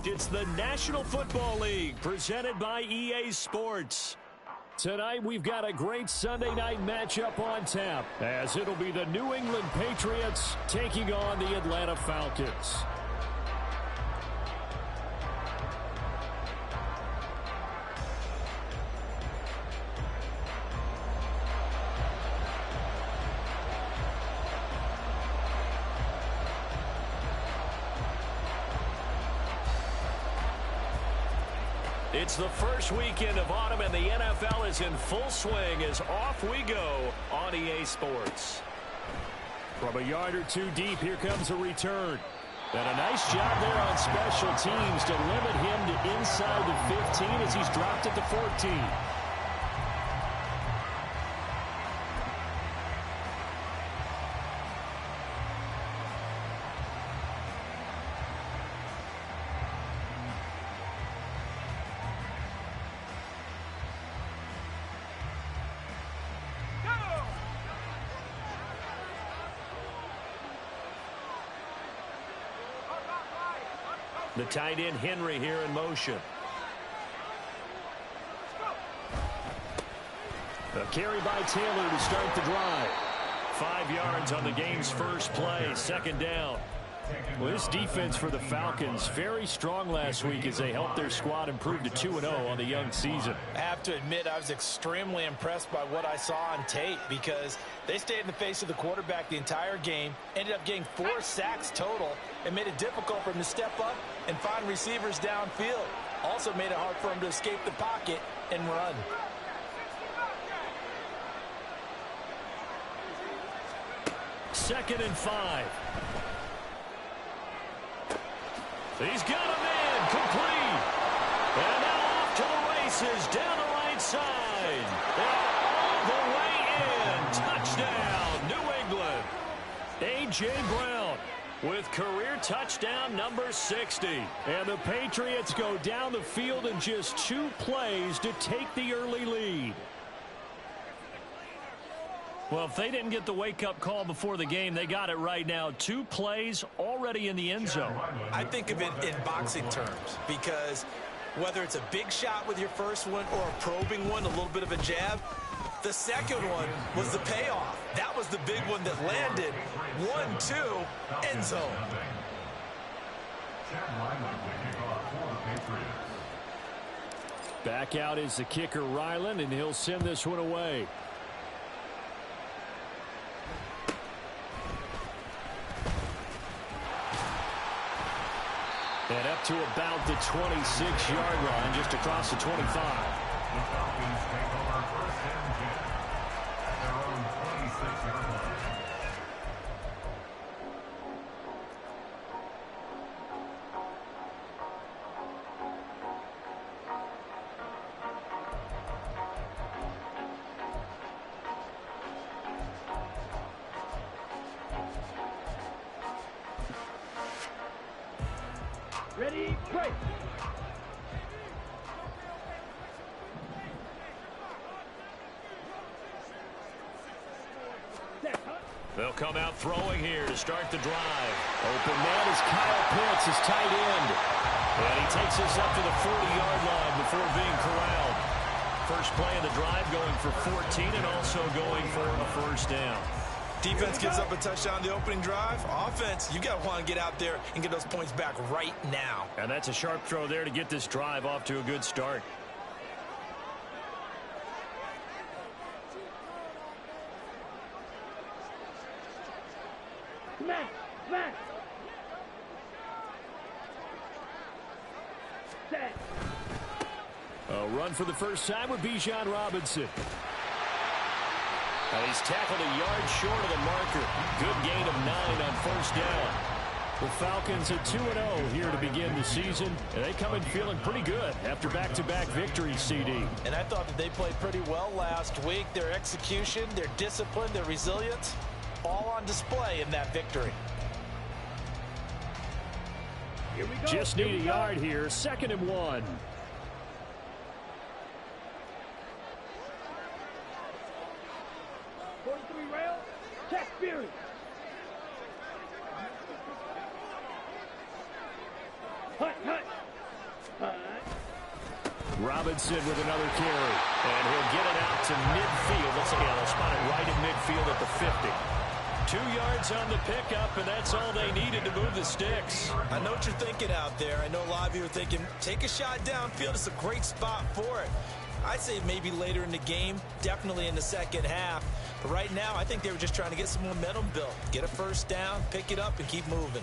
It's the National Football League presented by EA Sports. Tonight we've got a great Sunday night matchup on tap, as it'll be the New England Patriots taking on the Atlanta Falcons. It's the first weekend of autumn, and the NFL is in full swing as off we go on EA Sports. From a yard or two deep, here comes a return. And a nice job there on special teams to limit him to inside the 15 as he's dropped at the 14. The tight end Henry here in motion. A carry by Taylor to start the drive. 5 yards on the game's first play, second down. Well, this defense for the Falcons, very strong last week as they helped their squad improve to 2-0 on the young season. I have to admit, I was extremely impressed by what I saw on tape because they stayed in the face of the quarterback the entire game, ended up getting 4 sacks total, and made it difficult for him to step up and find receivers downfield. Also made it hard for him to escape the pocket and run. Second and 5. He's got him in, complete. And now off to the races, down the right side. And all the way in. Touchdown, New England. A.J. Brown with career touchdown number 60. And the Patriots go down the field in just 2 plays to take the early lead. Well, if they didn't get the wake-up call before the game, they got it right now. 2 plays already in the end zone. I think of it in boxing terms because whether it's a big shot with your first one or a probing one, a little bit of a jab, the second one was the payoff. That was the big one that landed. 1-2, end zone. Back out is the kicker, Ryland, and he'll send this one away. And up to about the 26-yard line, just across the 25. The Falcons take over first and 10 at their own 26-yard line. Ready, break. They'll come out throwing here to start the drive. Open man is Kyle Pitts, his tight end. And he takes us up to the 40-yard line before being corralled. First play of the drive going for 14 and also going for a first down. Defense gives up a touchdown the opening drive. Offense, you got to want to get out there and get those points back right now. And that's a sharp throw there to get this drive off to a good start. Smack. Set. A run for the first time with Bijan Robinson. And he's tackled a yard short of the marker. Good gain of 9 on first down. The Falcons at 2-0 here to begin the season. And they come in feeling pretty good after back-to-back victories, CD. And I thought that they played pretty well last week. Their execution, their discipline, their resilience, all on display in that victory. Here we go. Just need a yard here. 2nd and 1. Rail. Check Fury. Hut. Robinson with another carry. And he'll get it out to midfield. Let's see, they'll spot it right in midfield at the 50. 2 yards on the pickup, and that's all they needed to move the sticks. I know what you're thinking out there. I know a lot of you are thinking, take a shot downfield. It's a great spot for it. I'd say maybe later in the game, definitely in the second half. But right now, I think they were just trying to get some momentum built. Get a first down, pick it up, and keep moving.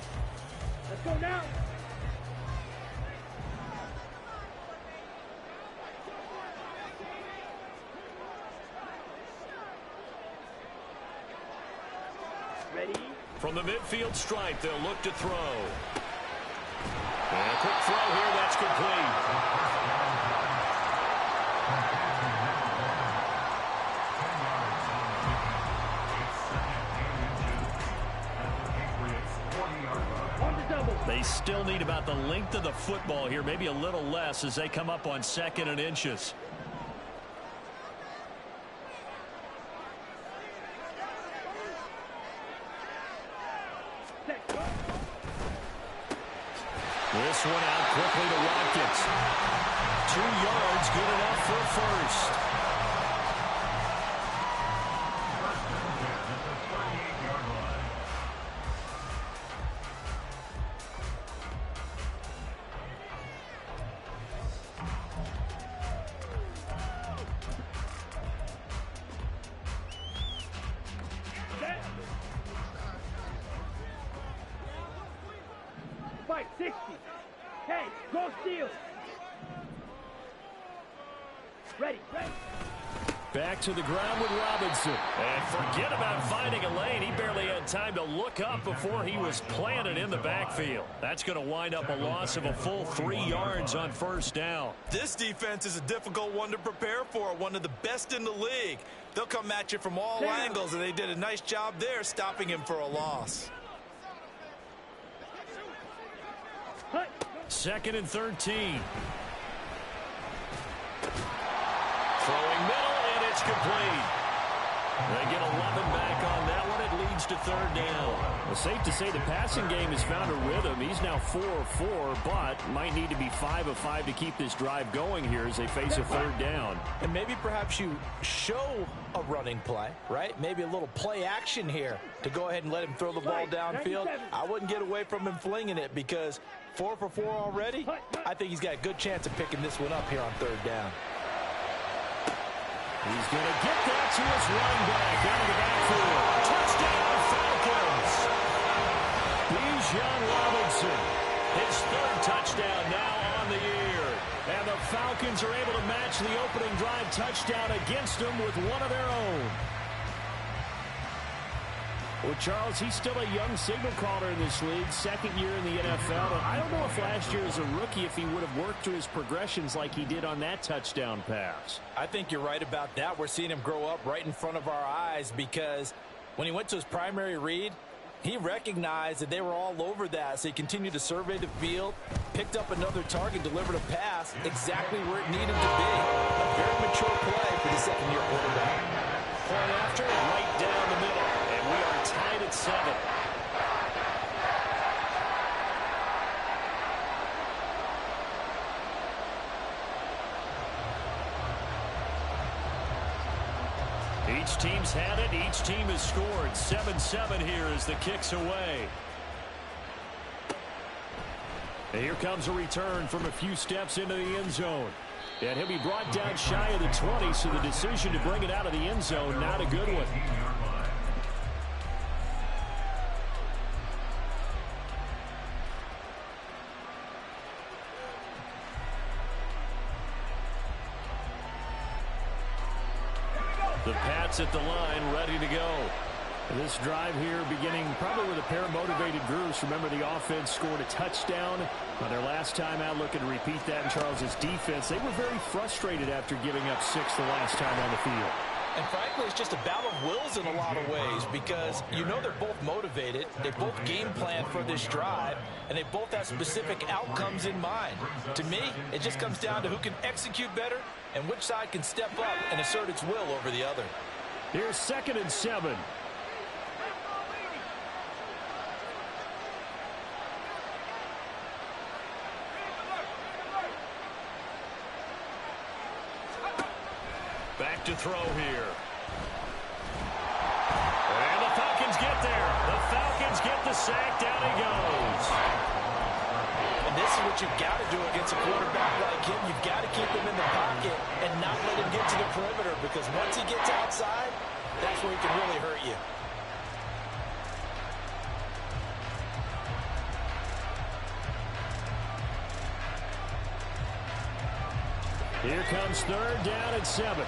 Let's go now. Ready? From the midfield stripe, they'll look to throw. And a quick throw here, that's complete. They still need about the length of the football here, maybe a little less as they come up on 2nd and inches. This one out quickly to Watkins. 2 yards, good enough for a first. Fight 60. Hey, go steal. Ready. Back to the ground with Robinson. And forget about finding a lane. He barely had time to look up before he was planted in the backfield. That's going to wind up a loss of a full 3 yards on first down. This defense is a difficult one to prepare for, one of the best in the league. They'll come at you from all angles, and they did a nice job there stopping him for a loss. 2nd and 13. Throwing middle, and it's complete. They get 11 back on that one. It leads to 3rd down. Well, safe to say the passing game has found a rhythm. He's now 4 of 4, but might need to be 5 of 5 to keep this drive going here as they face a 3rd down. And maybe perhaps you show a running play, right? Maybe a little play action here to go ahead and let him throw the ball downfield. I wouldn't get away from him flinging it because 4 for 4 already. I think he's got a good chance of picking this one up here on 3rd down. He's going to get that to his running back out of the backfield. Touchdown, Falcons. Bijan Robinson, his 3rd touchdown now on the year. And the Falcons are able to match the opening drive touchdown against them with one of their own. Well, Charles, he's still a young signal caller in this league, 2nd year in the NFL. And I don't know if last year as a rookie, if he would have worked through his progressions like he did on that touchdown pass. I think you're right about that. We're seeing him grow up right in front of our eyes because when he went to his primary read, he recognized that they were all over that. So he continued to survey the field, picked up another target, delivered a pass exactly where it needed to be. A very mature play for the 2nd-year quarterback. Point after, right down the middle. And we are tied at 7. Each team's had it. Each team has scored. 7-7 here as the kick's away. And here comes a return from a few steps into the end zone. And he'll be brought down shy of the 20, so the decision to bring it out of the end zone, not a good one. The Pats at the line, ready to go. This drive here beginning probably with a pair of motivated groups. Remember, the offense scored a touchdown on their last time out. Looking to repeat that in Charles's defense. They were very frustrated after giving up 6 the last time on the field. And frankly, it's just a battle of wills in a lot of ways because you know they're both motivated. They both game plan for this drive, and they both have specific outcomes in mind. To me, it just comes down to who can execute better and which side can step up and assert its will over the other. Here's 2nd and 7. to throw here. And the Falcons get there. The Falcons get the sack. Down he goes. And this is what you've got to do against a quarterback like him. You've got to keep him in the pocket and not let him get to the perimeter, because once he gets outside, that's where he can really hurt you. Here comes third down and 7.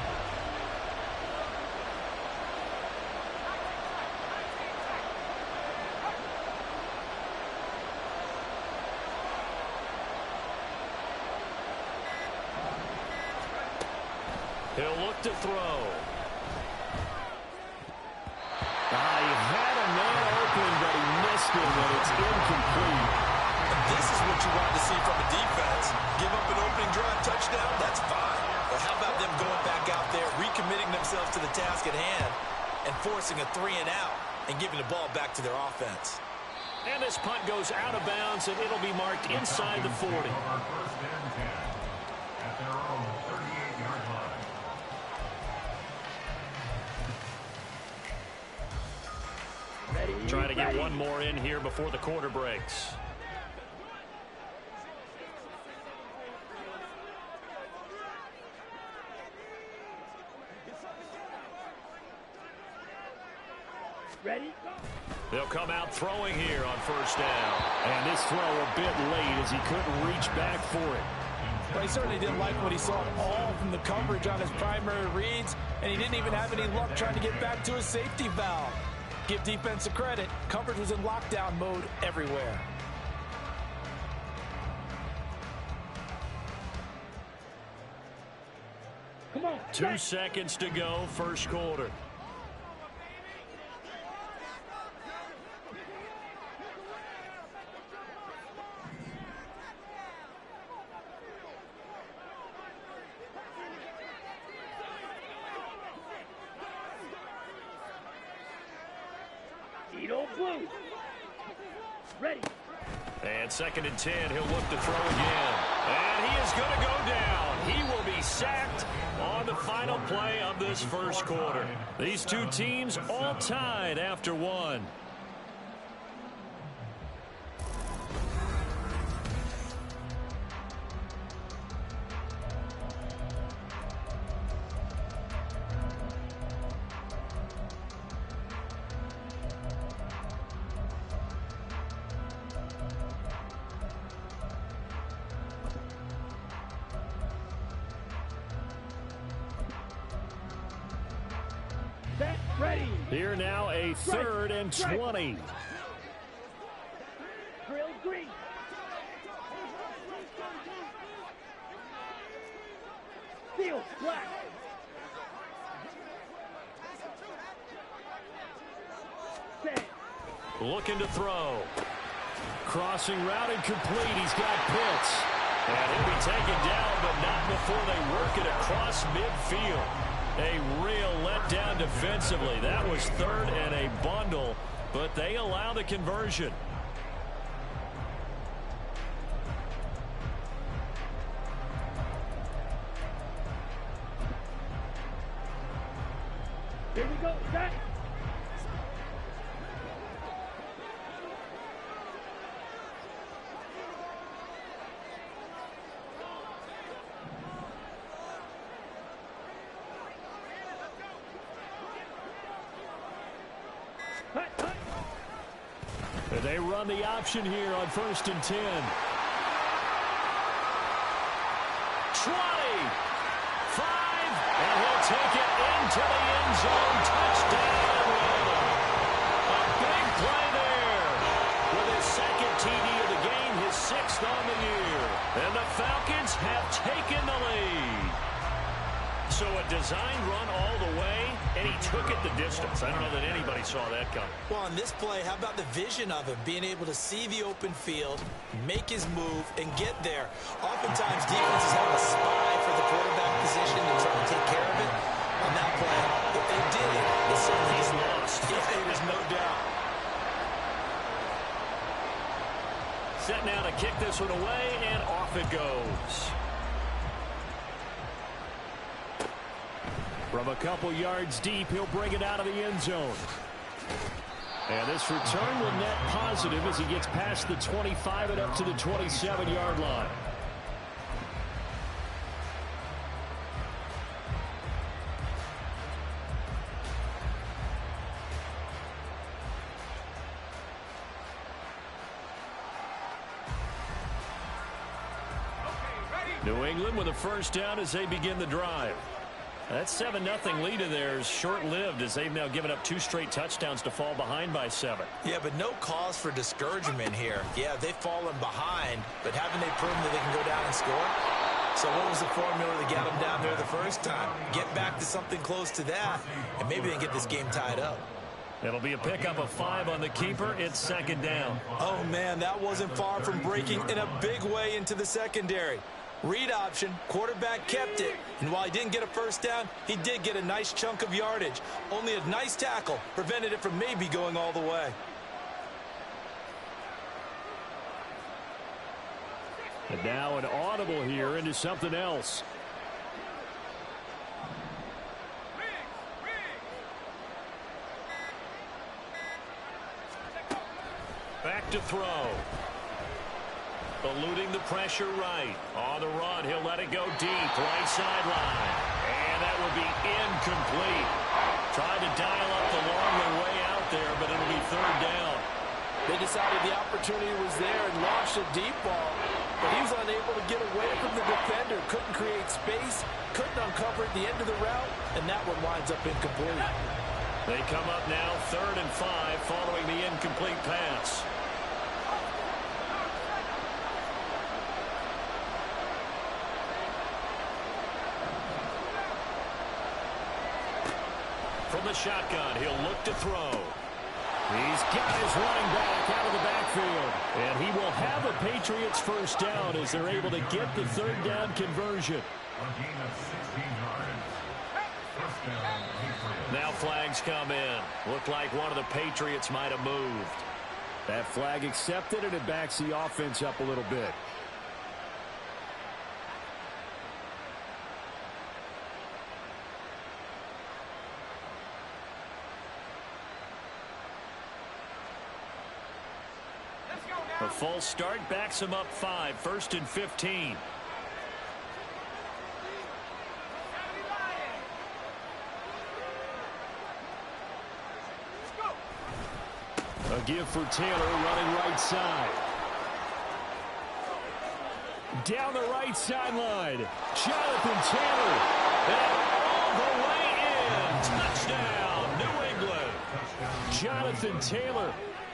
He'll look to throw. He had a man open, but he missed it, and it's incomplete. And this is what you want to see from a defense. Give up an opening drive touchdown, that's fine. But how about them going back out there, recommitting themselves to the task at hand, and forcing a 3-and-out, and giving the ball back to their offense. And this punt goes out of bounds, and it'll be marked inside the 40. First and 10 at their own 38-yard line. Trying to get one more in here before the quarter breaks. Ready? They'll come out throwing here on first down. And this throw a bit late as he couldn't reach back for it. But he certainly didn't like what he saw at all from the coverage on his primary reads, and he didn't even have any luck trying to get back to his safety valve. Give defense a credit. Coverage was in lockdown mode everywhere. Come on. 2 seconds to go, first quarter. Blue. Ready. And second and 10, he'll look to throw again. And he is going to go down. He will be sacked on the final play of this first quarter. These two teams all tied after one. Ready. Here now a 3rd and 20. Drill green. Field black. Set. Looking to throw. Crossing route incomplete. He's got Pitts. And he'll be taken down, but not before they work it across midfield. A real letdown defensively. That was 3rd and a bundle, but they allow the conversion. Here we go. Set. They run the option here on 1st and 10. 20. 5. And he'll take it into the end zone. Touchdown. A big play there. With his 2nd TD of the game, his 6th on the year. And the Falcons have taken the lead. So a design run all the way, and he took it the distance. I don't know that anybody saw that coming. Well, on this play, how about the vision of him, being able to see the open field, make his move, and get there. Oftentimes, defenses have a spy for the quarterback position and try to take care of it. On that play, if they did it, it's certainly He's lost. Yeah, there's no doubt. Set now to kick this one away, and off it goes. From a couple yards deep, he'll bring it out of the end zone. And this return will net positive as he gets past the 25 and up to the 27-yard line. New England with a first down as they begin the drive. That 7-0 lead of theirs short-lived as they've now given up 2 straight touchdowns to fall behind by 7. Yeah, but no cause for discouragement here. Yeah, they've fallen behind, but haven't they proven that they can go down and score? So what was the formula to get them down there the first time? Get back to something close to that, and maybe they can get this game tied up. It'll be a pickup of 5 on the keeper. It's second down. Oh, man, that wasn't far from breaking in a big way into the secondary. Read option, quarterback kept it, and while he didn't get a first down, he did get a nice chunk of yardage. Only a nice tackle prevented it from maybe going all the way. And now an audible here into something else. Back to throw. Eluding the pressure right. On the run, he'll let it go deep. Right sideline. And that will be incomplete. Tried to dial up the long way out there, but it'll be third down. They decided the opportunity was there and launched a deep ball, but he was unable to get away from the defender. Couldn't create space, couldn't uncover at the end of the route, and that one winds up incomplete. They come up now 3rd and 5 following the incomplete pass. From the shotgun, he'll look to throw. He's got his running back out of the backfield. And he will have a Patriots first down as they're able to get the third down conversion. A gain of 16 yards. First down, Patriots. Now flags come in. Looked like one of the Patriots might have moved. That flag accepted, and it backs the offense up a little bit. A false start backs him up 5, 1st and 15. A give for Taylor running right side. Down the right sideline. Jonathan Taylor. And all the way in. Touchdown, New England. Jonathan Taylor.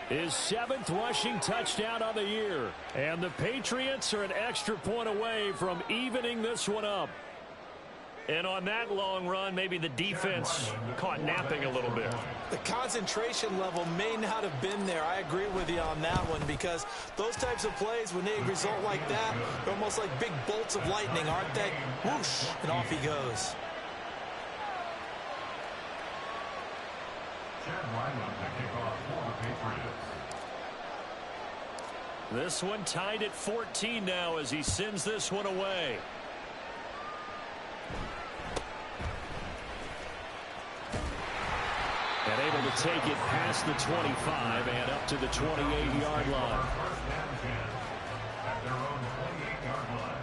His 7th rushing touchdown on the year. And the Patriots are an extra point away from evening this one up. And on that long run, maybe the defense caught napping a little bit. The concentration level may not have been there. I agree with you on that one, because those types of plays, when they result like that, they're almost like big bolts of lightning, aren't they? Whoosh, and off he goes. This one tied at 14 now as he sends this one away. And able to take it past the 25 and up to the 28-yard line. At their own 28-yard line.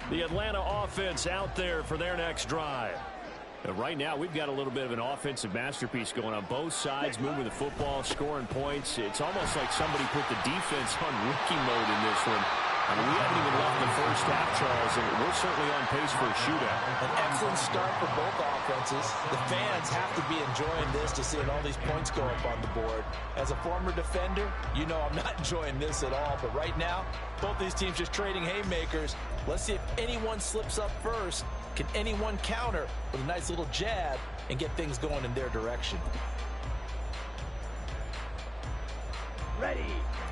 The Atlanta offense out there for their next drive. And right now, we've got a little bit of an offensive masterpiece going on both sides, moving the football, scoring points. It's almost like somebody put the defense on rookie mode in this one. I mean, we haven't even left the first half, Charles, and we're certainly on pace for a shootout. An excellent start for both offenses. The fans have to be enjoying this to seeing all these points go up on the board. As a former defender, you know I'm not enjoying this at all. But right now, both these teams just trading haymakers. Let's see if anyone slips up first. Can anyone counter with a nice little jab and get things going in their direction? Ready.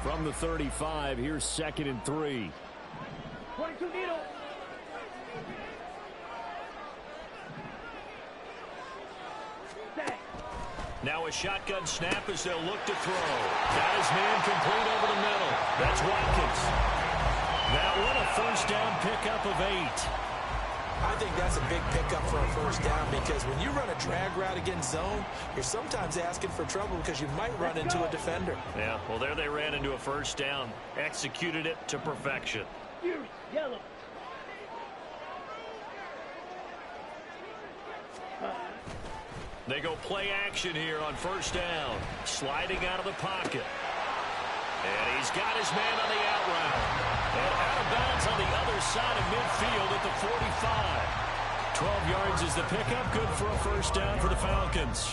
From the 35, here's 2nd and 3. 22 needle. Set. Now a shotgun snap as they'll look to throw. Got his man complete over the middle. That's Watkins. That one a first down pickup of 8. I think that's a big pickup for a first down because when you run a drag route against zone, you're sometimes asking for trouble because you might run into a defender. Yeah, well, there they ran into a first down. Executed it to perfection. Fierce. Yellow. They go play action here on first down. Sliding out of the pocket. And he's got his man on the out route. And out of bounds on the other side of midfield at the 45. 12 yards is the pickup. Good for a first down for the Falcons.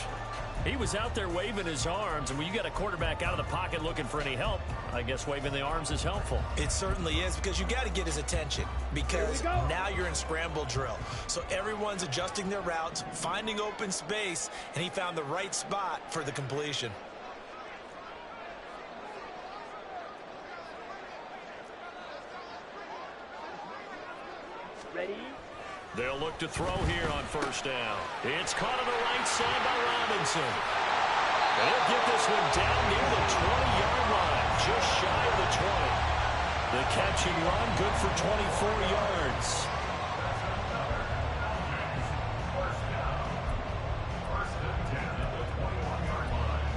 He was out there waving his arms, and when you got a quarterback out of the pocket looking for any help, I guess waving the arms is helpful. It certainly is because you got to get his attention because now you're in scramble drill. So everyone's adjusting their routes, finding open space, and he found the right spot for the completion. Ready. They'll look to throw here on first down. It's caught on the right side by Robinson. They'll get this one down near the 20-yard line, just shy of the 20. The catch and run, good for 24 yards. First down. First and 10 at the 21-yard line.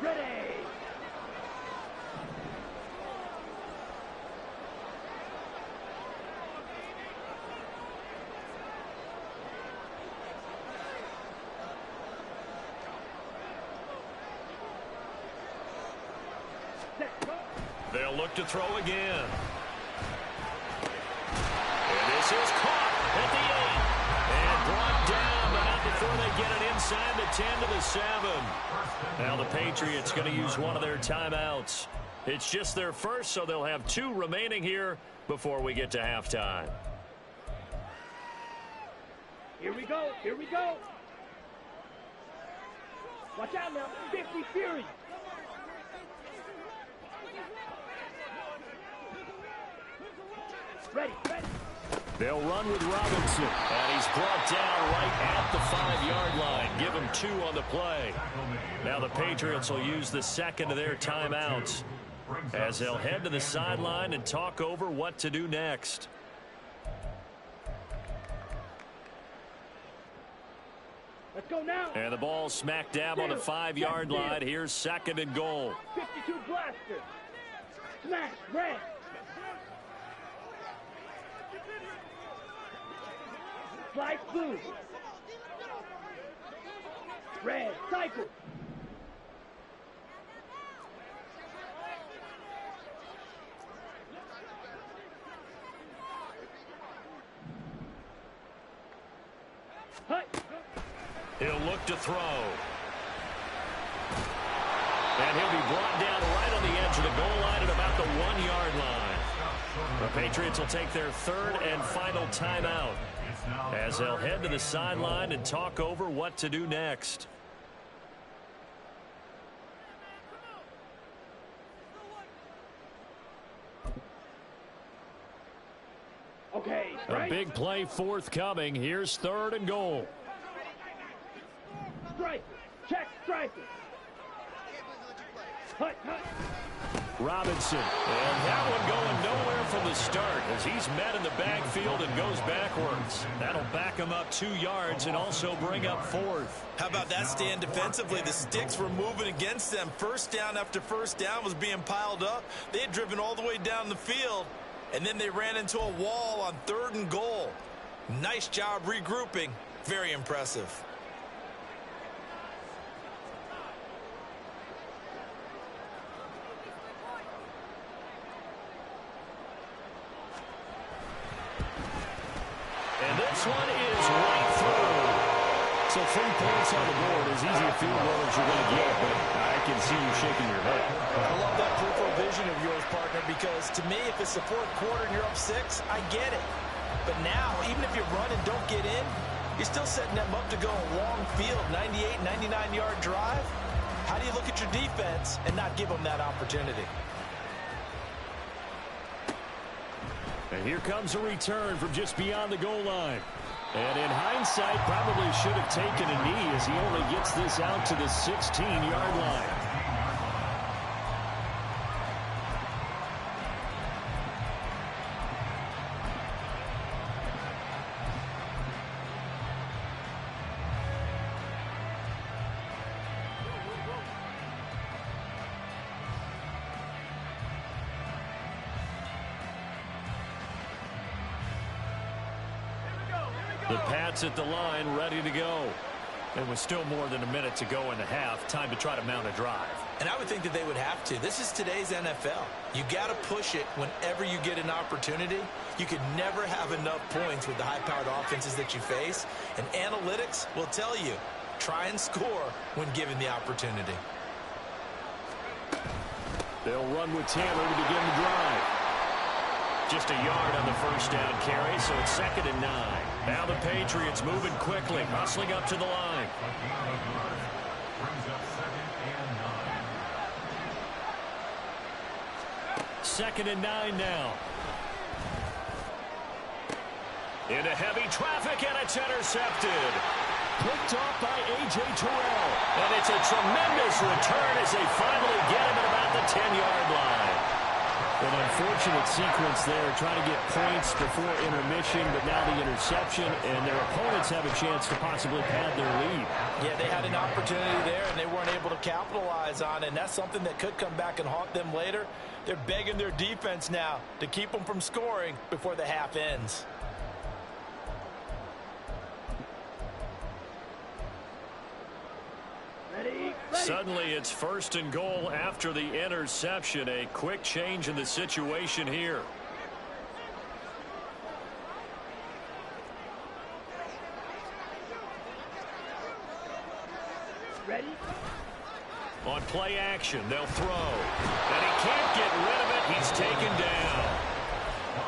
Ready. Set. Go. They'll look to throw again. And this is caught at the 8. And brought down, but not before they get it inside the 10 to the 7. Now the Patriots going to use one of their timeouts. It's just their first, so they'll have 2 remaining here before we get to halftime. Here we go. Here we go. Watch out now. 50 Fury. Ready. Ready. They'll run with Robinson. And he's brought down right at the 5-yard line. Give him 2 on the play. Now the Patriots will use the second of their timeouts as they'll head to the sideline and talk over what to do next. Let's go now. And the ball smack dab on the 5-yard line. Here's 2nd and goal. 52 blaster. Smash. Red. Slide blue. Red. Cycle. Hut. He'll look to throw. And he'll be brought down right on the edge of the goal line at about the 1-yard line. The Patriots will take their 3rd and final timeout as they'll head to the sideline and talk over what to do next. Okay. A big play forthcoming. Here's 3rd and goal. Striker. Check striker. Hut. Hut. Robinson. And that one going nowhere from the start as he's met in the backfield and goes backwards. That'll back him up 2 yards and also bring up 4th. How about that stand defensively? The sticks were moving against them. First down after first down was being piled up. They had driven all the way down the field, and then they ran into a wall on 3rd and goal. Nice job regrouping. Very impressive. So 3 points on the board, as easy a field goal as you're going to get, but I can see you shaking your head. I love that peripheral vision of yours, partner, because to me, if it's the fourth quarter and you're up 6, I get it. But now, even if you run and don't get in, you're still setting them up to go a long field, 98, 99-yard drive. How do you look at your defense and not give them that opportunity? And here comes a return from just beyond the goal line. And in hindsight, probably should have taken a knee as he only gets this out to the 16-yard line. The Pats at the line, ready to go. And with still more than a minute to go in the half, time to try to mount a drive. And I would think that they would have to. This is today's NFL. You got to push it whenever you get an opportunity. You could never have enough points with the high-powered offenses that you face. And analytics will tell you, try and score when given the opportunity. They'll run with Taylor to begin the drive. Just a yard on the first down carry, so it's 2nd and 9. Now the Patriots moving quickly, hustling up to the line. Brings up 2nd and 9. 2nd and 9 now. Into heavy traffic, and it's intercepted. Picked off by A.J. Terrell. And it's a tremendous return as they finally get him at about the 10-yard line. An unfortunate sequence there, trying to get points before intermission, but now the interception, and their opponents have a chance to possibly pad their lead. Yeah, they had an opportunity there, and they weren't able to capitalize on it, and that's something that could come back and haunt them later. They're begging their defense now to keep them from scoring before the half ends. Suddenly, it's 1st and goal after the interception. A quick change in the situation here. Ready? On play action, they'll throw. And he can't get rid of it. He's taken down.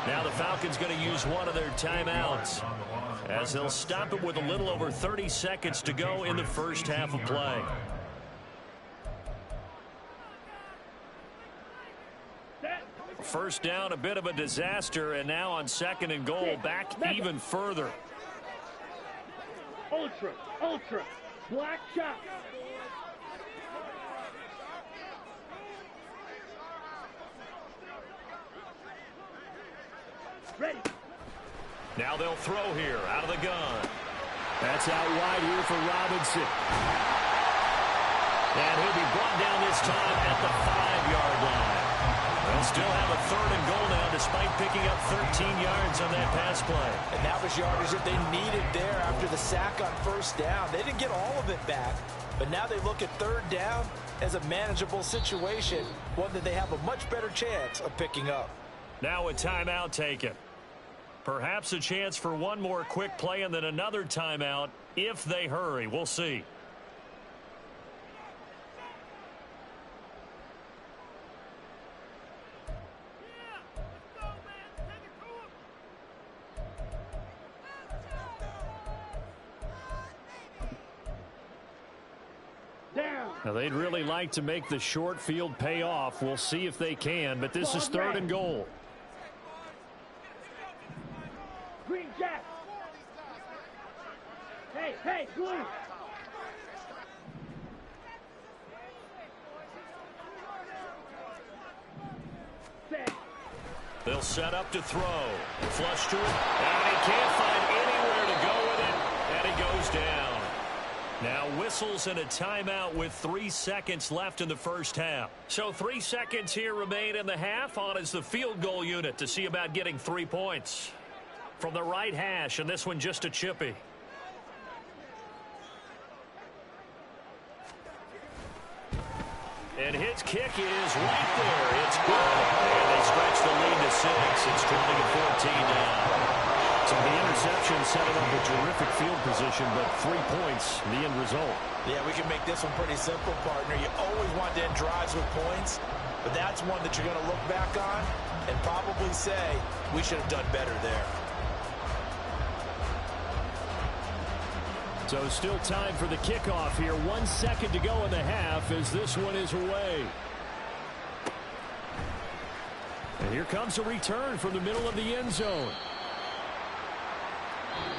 Now the Falcons going to use one of their timeouts, as they'll stop it with a little over 30 seconds to go in the first half of play. First down, a bit of a disaster, and now on 2nd and goal, back even further. Ultra, black shot. Ready. Now they'll throw here out of the gun. That's out wide here for Robinson. And he'll be brought down this time at the 5-yard line. They'll still have a 3rd and goal now, despite picking up 13 yards on that pass play. And that was yardage that they needed there after the sack on 1st down. They didn't get all of it back, but now they look at 3rd down as a manageable situation, one that they have a much better chance of picking up. Now a timeout taken. Perhaps a chance for one more quick play and then another timeout if they hurry. We'll see. Now, they'd really like to make the short field pay off. We'll see if they can, but this is 3rd and goal. Green Jack. Hey, blue. Set. They'll set up to throw. Flush to it, and he can't find anywhere to go with it, and it goes down. Now whistles and a timeout with 3 seconds left in the first half. So 3 seconds here remain in the half. On is the field goal unit to see about getting 3 points. From the right hash, and this one just a chippy. And his kick is right there. It's good. And they stretch the lead to 6. It's 20-14 now. So the interception set him up a terrific field position, but 3 points, the end result. Yeah, we can make this one pretty simple, partner. You always want to end drives with points, but that's one that you're going to look back on and probably say, we should have done better there. So still time for the kickoff here. 1 second to go in the half as this one is away. And here comes a return from the middle of the end zone.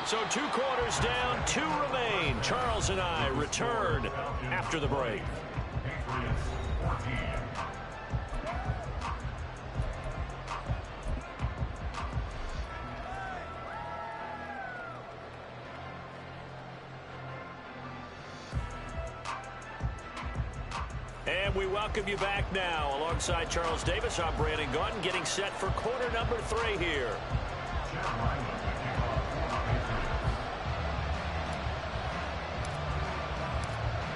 So 2 quarters down, 2 remain. Charles and I return after the break. Patriots 14. And we welcome you back now. Alongside Charles Davis, I'm Brandon Gaudin, getting set for quarter number 3 here.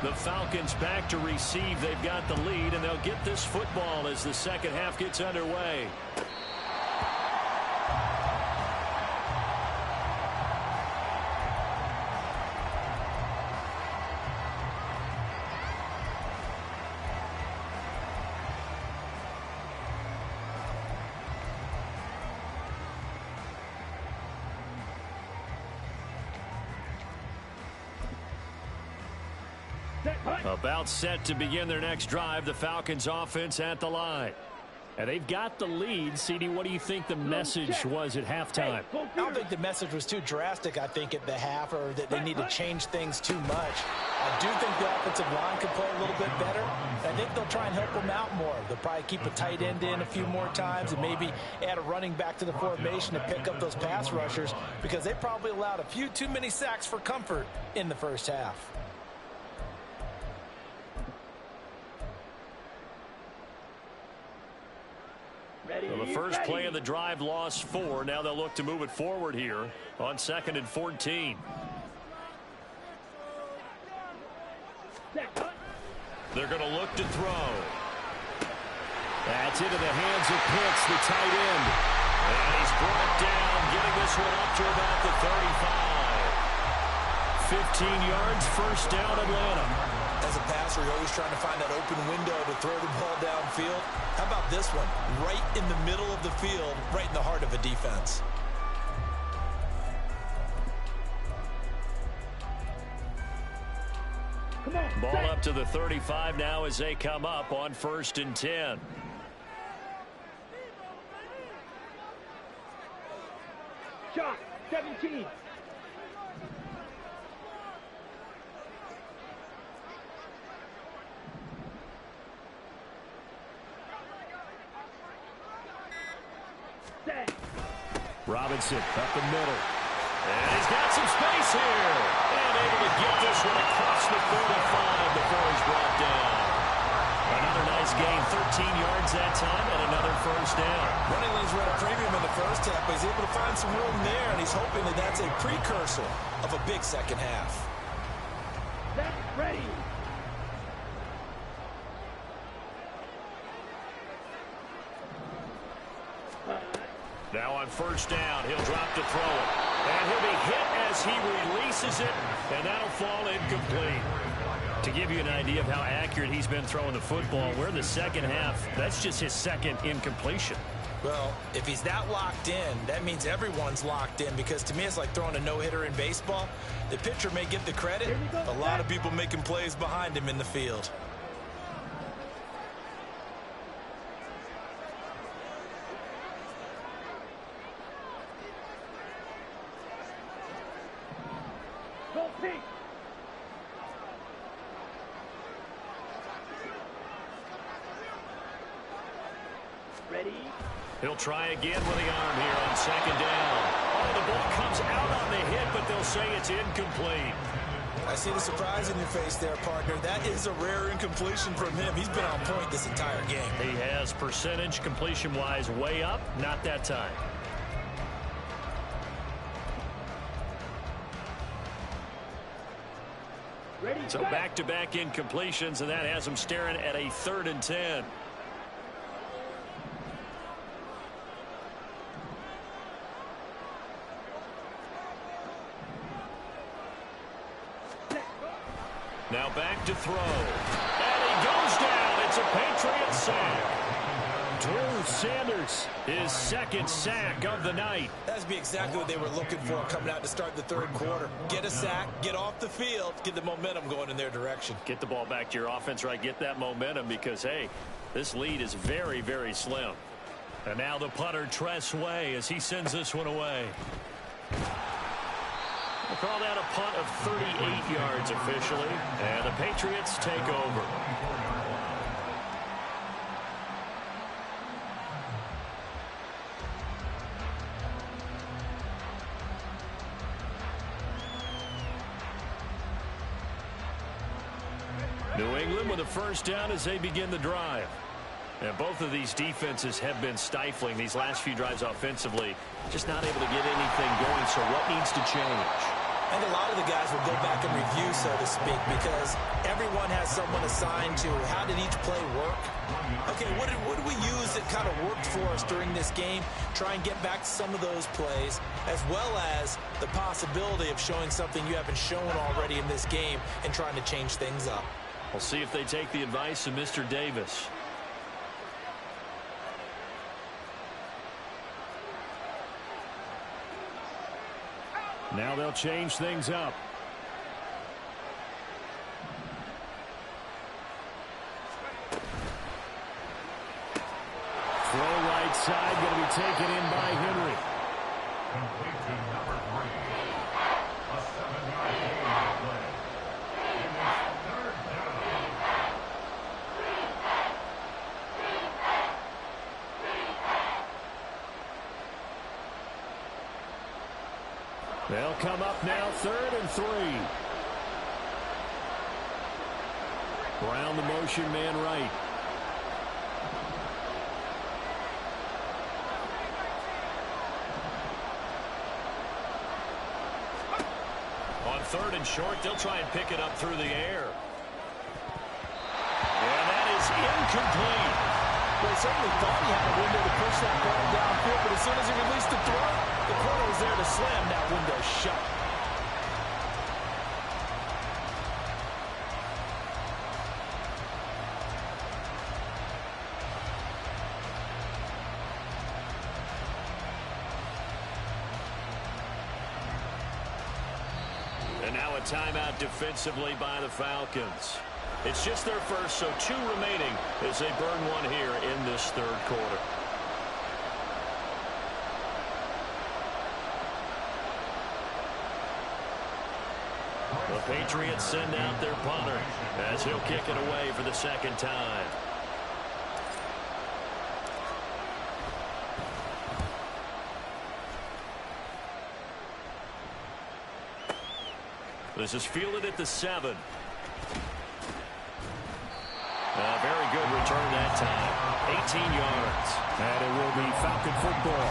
The Falcons back to receive. They've got the lead, and they'll get this football as the second half gets underway. About set to begin their next drive. The Falcons offense at the line. And they've got the lead. CD, what do you think the message was at halftime? I don't think the message was too drastic, I think, at the half, or that they need to change things too much. I do think the offensive line could play a little bit better. I think they'll try and help them out more. They'll probably keep a tight end in a few more times and maybe add a running back to the formation to pick up those pass rushers, because they probably allowed a few too many sacks for comfort in the first half. Well, the first play of the drive lost 4. Now they'll look to move it forward here on 2nd and 14. They're going to look to throw. That's into the hands of Pitts, the tight end. And he's brought down, getting this one up to about the 35. 15 yards, first down, Atlanta. As a passer, you're always trying to find that open window to throw the ball downfield. How about this one? Right in the middle of the field, right in the heart of a defense. Ball up to the 35 now as they come up on 1st and 10. Shot 17. Robinson up the middle. And he's got some space here. And able to get this one across the 45 before he's brought down. Another nice gain, 13 yards that time, and another first down. Running lanes were at a premium in the first half, but he's able to find some room there, and he's hoping that that's a precursor of a big second half. That's ready. Now on first down, he'll drop to throw it. And he'll be hit as he releases it, and that'll fall incomplete. To give you an idea of how accurate he's been throwing the football, we're in the second half. That's just his second incompletion. Well, if he's that locked in, that means everyone's locked in, because to me it's like throwing a no-hitter in baseball. The pitcher may get the credit, a lot of people making plays behind him in the field. He'll try again with the arm here on 2nd down. Oh, the ball comes out on the hit, but they'll say it's incomplete. I see the surprise in your face there, partner. That is a rare incompletion from him. He's been on point this entire game. He has percentage completion-wise way up, not that time. So back-to-back incompletions, and that has him staring at a 3rd and 10. Now back to throw. And he goes down. It's a Patriot sack. Drew Sanders, his second sack of the night. That'd be exactly what they were looking for coming out to start the third quarter. Get a sack, get off the field, get the momentum going in their direction. Get the ball back to your offense, right? Get that momentum because, hey, this lead is very, very slim. And now the punter, Tress Way, as he sends this one away. We'll call that a punt of 38 yards officially. And the Patriots take over. New England with a first down as they begin the drive. And both of these defenses have been stifling these last few drives offensively. Just not able to get anything going, so what needs to change? I think a lot of the guys will go back and review, so to speak, because everyone has someone assigned to how did each play work. Okay, what did we use that kind of worked for us during this game? Try and get back to some of those plays, as well as the possibility of showing something you haven't shown already in this game and trying to change things up. We'll see if they take the advice of Mr. Davis. Now they'll change things up. Throw right side, going to be taken in by Henry. Complete to number 3. A 7-yard gain play. And it's third down. They'll come up now, 3rd and 3. Brown the motion man right. On 3rd and short, they'll try and pick it up through the air. And that is incomplete. Well, he certainly thought he had a window to push that ball downfield, but as soon as he released the throw, the corner was there to slam that window shut. And now a timeout defensively by the Falcons. It's just their first, so 2 remaining as they burn one here in this 3rd quarter. The Patriots send out their punter as he'll kick it away for the 2nd time. This is fielded at the 7. Very good return that time. 18 yards. And it will be Falcon football.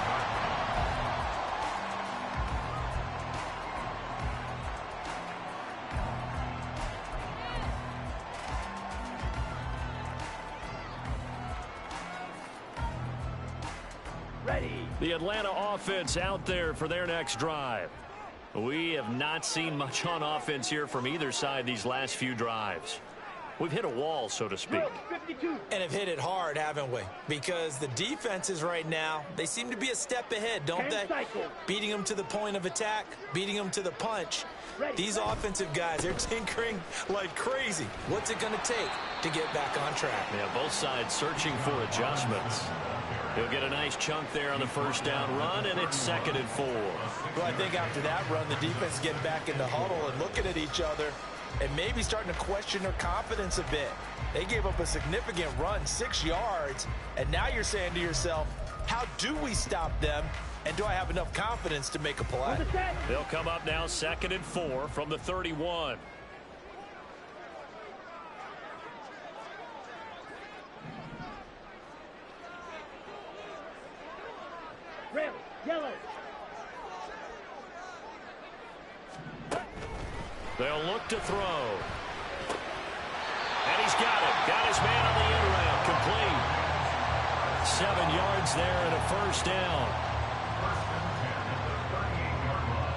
Ready. The Atlanta offense out there for their next drive. We have not seen much on offense here from either side these last few drives. We've hit a wall, so to speak. 52. And have hit it hard, haven't we? Because the defenses right now, they seem to be a step ahead, don't they? Cycle. Beating them to the point of attack, beating them to the punch. Ready. These offensive guys, they're tinkering like crazy. What's it going to take to get back on track? Yeah, both sides searching for adjustments. He'll get a nice chunk there on the first down run, and it's 2nd and 4. Well, I think after that run, the defense getting back in the huddle and looking at each other and maybe starting to question their confidence a bit. They gave up a significant run, 6 yards, and now you're saying to yourself, how do we stop them, and do I have enough confidence to make a play? They'll come up now 2nd and 4 from the 31. Red, yellow. They'll look to throw. And he's got it. Got his man on the end round. Complete. 7 yards there and a first down. First and 10 at the 38-yard line.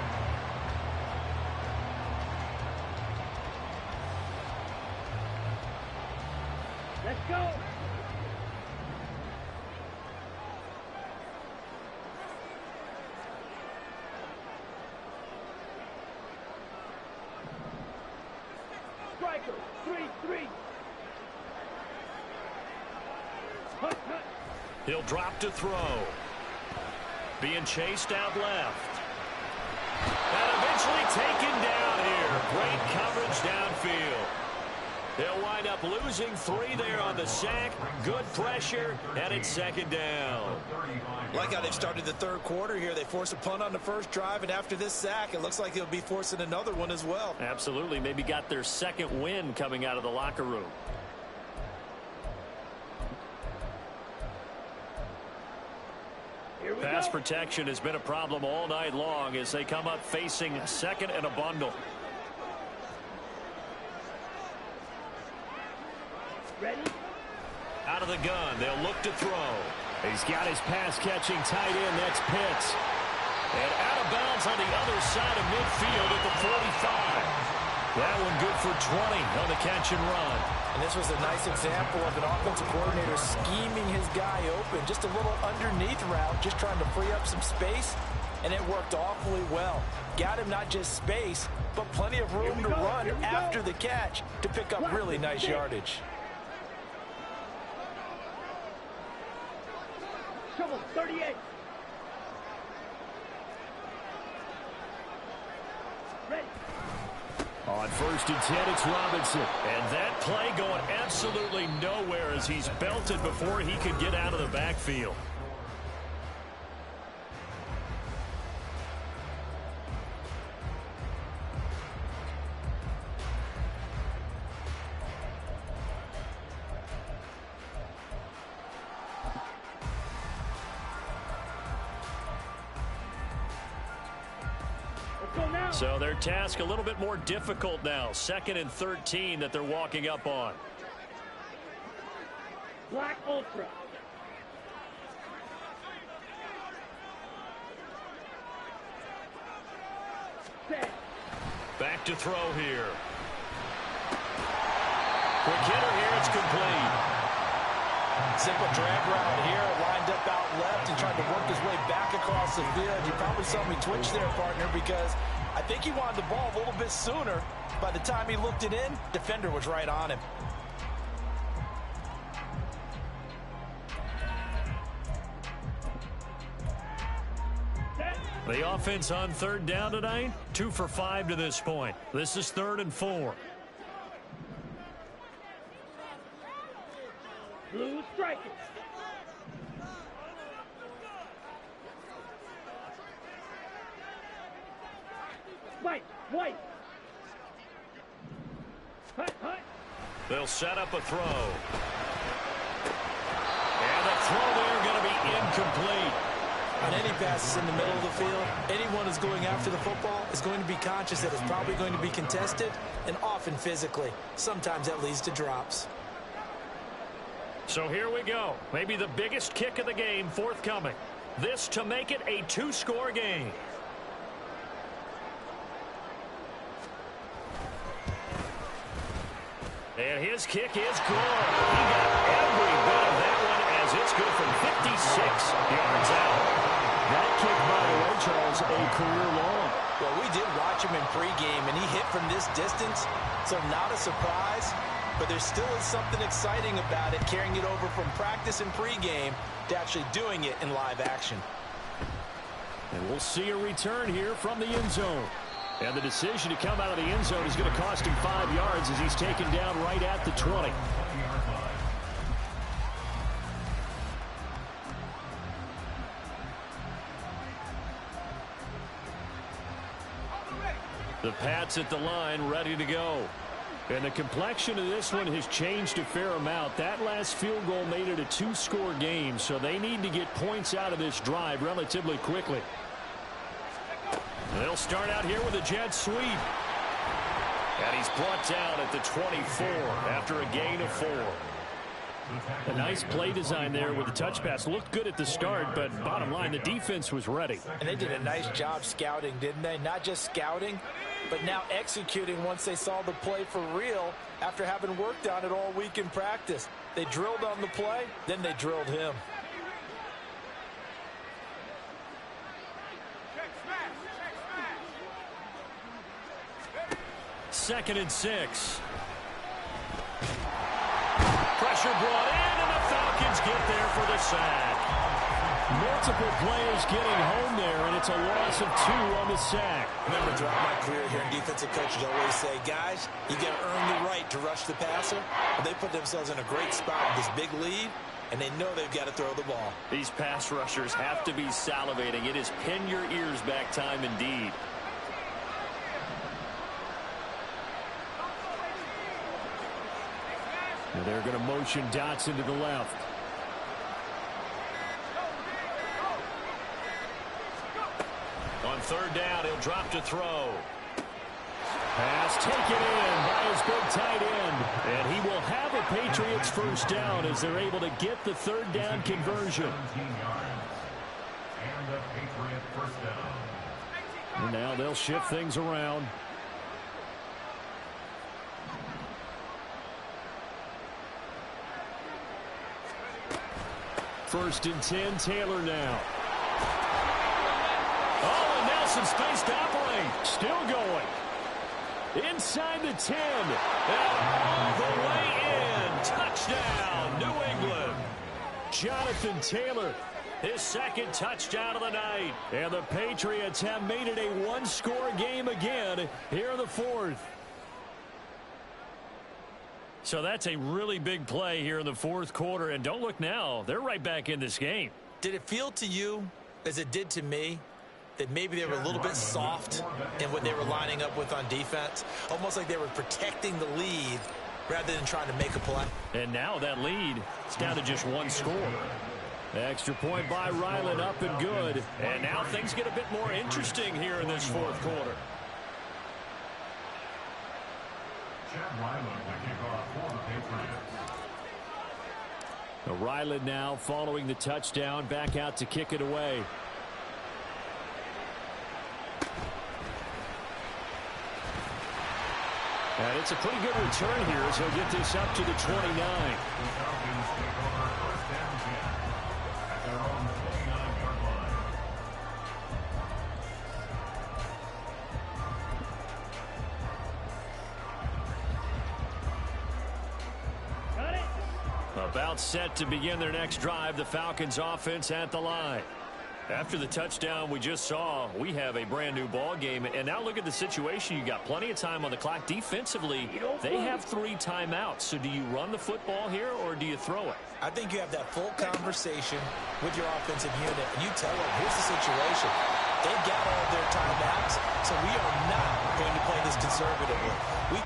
Let's go. Striker, 3-3. Hut, hut. He'll drop to throw. Being chased out left. And eventually taken down here. Great coverage downfield. They'll wind up losing 3 there on the sack. Good pressure, and it's second down. Like how they've started the third quarter here. They force a punt on the first drive, and after this sack, it looks like they'll be forcing another one as well. Absolutely. Maybe got their second win coming out of the locker room. Pass protection has been a problem all night long as they come up facing second and a bundle. Ready? Out of the gun, they'll look to throw. He's got his pass-catching tight end. That's Pitts. And out of bounds on the other side of midfield at the 45. That one good for 20 on the catch and run. And this was a nice example of an offensive coordinator scheming his guy open. Just a little underneath route, just trying to free up some space, and it worked awfully well. Got him not just space, but plenty of room to run after the catch to pick up really nice yardage. Trouble, 38. Ready. On 1st and 10, it's Robinson. And that play going absolutely nowhere as he's belted before he could get out of the backfield. So their task a little bit more difficult now. 2nd and 13 that they're walking up on. Black Ultra. Set. Back to throw here. Quick hitter here. It's complete. Simple drag route here, lined up out left and tried to work his way back across the field. You probably saw me twitch there, partner, because I think he wanted the ball a little bit sooner. By the time he looked it in, defender was right on him. The offense on 3rd down tonight, 2 for 5 to this point. This is 3rd and 4. Blue striker. White. Hut. They'll set up a throw. And the throw there going to be incomplete. On any passes in the middle of the field, anyone who's going after the football is going to be conscious that it's probably going to be contested, and often physically. Sometimes that leads to drops. So here we go. Maybe the biggest kick of the game forthcoming. This to make it a 2-score game. And his kick is good. He got every bit of that one as it's good from 56 yards out. That kick, by the way, Charles, a career long. Well, we did watch him in pregame, and he hit from this distance, so not a surprise. But there still is something exciting about it, carrying it over from practice and pregame to actually doing it in live action. And we'll see a return here from the end zone. And the decision to come out of the end zone is going to cost him 5 yards as he's taken down right at the 20. The Pats at the line, ready to go. And the complexion of this one has changed a fair amount. That last field goal made it a 2-score game, so they need to get points out of this drive relatively quickly. They'll start out here with a jet sweep. And he's brought down at the 24 after a gain of 4. A nice play design there with the touch pass. Looked good at the start, but bottom line, the defense was ready. And they did a nice job scouting, didn't they? Not just scouting, but now executing once they saw the play for real after having worked on it all week in practice. They drilled on the play, then they drilled him. Second and 6. Pressure brought in, and the Falcons get there for the sack. Multiple players getting home there, and it's a loss of 2 on the sack. Remember, throughout my career here, defensive coaches always say, guys, you got to earn the right to rush the passer. Well, they put themselves in a great spot with this big lead, and they know they've got to throw the ball. These pass rushers have to be salivating. It is pin your ears back time indeed. And they're going to motion Dotson to the left. On third down, he'll drop to throw. Pass taken in by his big tight end. And he will have a Patriots first down as they're able to get the third down conversion. 17 yards. And the Patriot first down. And now they'll shift things around. First and 10, Taylor now. Oh, and Nelson space to operate. Still going. Inside the 10. And all the way in. Touchdown, New England. Jonathan Taylor. His second touchdown of the night. And the Patriots have made it a one-score game again here in the fourth. So that's a really big play here in the fourth quarter. And don't look now. They're right back in this game. Did it feel to you, as it did to me, that maybe they were a little bit soft in what they were lining up with on defense? Almost like they were protecting the lead rather than trying to make a play. And now that lead is down to just one score. Extra point by Ryland, up and good. And now things get a bit more interesting here in this fourth quarter. Ryland now following the touchdown, back out to kick it away. And it's a pretty good return here as he'll get this up to the 29. About set to begin their next drive, the Falcons offense at the line. After the touchdown we just saw, we have a brand new ball game. And now look at the situation. You got plenty of time on the clock. Defensively, they have 3 timeouts. So do you run the football here or do you throw it? I think you have that full conversation with your offensive unit, and you tell them, here's the situation. They've got all of their timeouts, so we are not going to play this conservatively.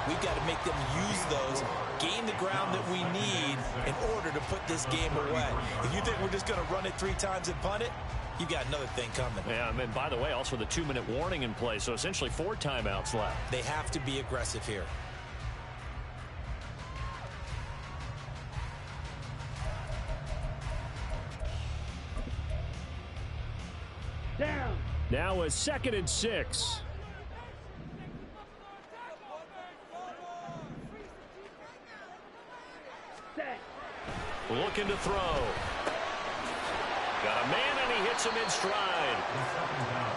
We've got to make them use those, gain the ground that we need in order to put this game away. If you think we're just going to run it 3 times and punt it, you've got another thing coming. Yeah, and by the way, also the 2-minute warning in play, so essentially 4 timeouts left. They have to be aggressive here. Down. Now a 2nd and 6. Set. Looking to throw. Got a man, and he hits him in stride.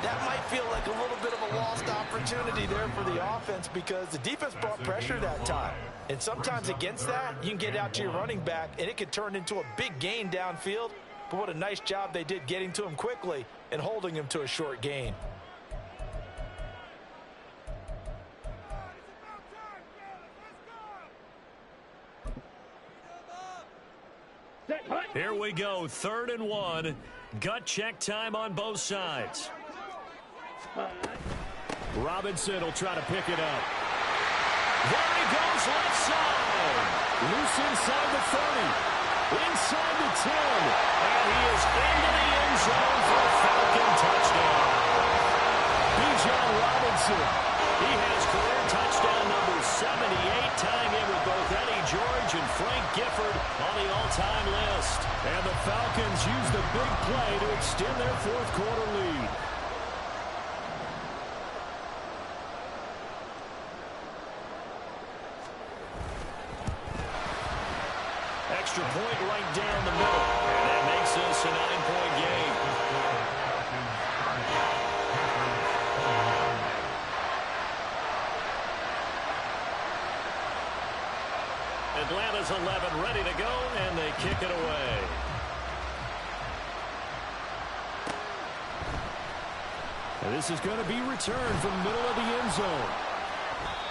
That might feel like a little bit of a lost opportunity there for the offense because the defense brought pressure that time. And sometimes against that, you can get out to your running back, and it could turn into a big gain downfield. But what a nice job they did getting to him quickly and holding him to a short gain. Set. Hut. Here we go, 3rd and 1. Gut check time on both sides. Hut. Robinson will try to pick it up. There he goes, left side. Loose inside the 30. Inside the 10. And he is into the end zone for a Falcon touchdown. Bijan Robinson. He has career touchdown number 78, tying in with both Eddie George and Frank Gifford on the all-time list. And the Falcons use the big play to extend their 4th quarter lead. Extra point right down the middle. And that makes this a 9-point game. Atlanta's 11 ready to go, and they kick it away. And this is going to be returned from the middle of the end zone.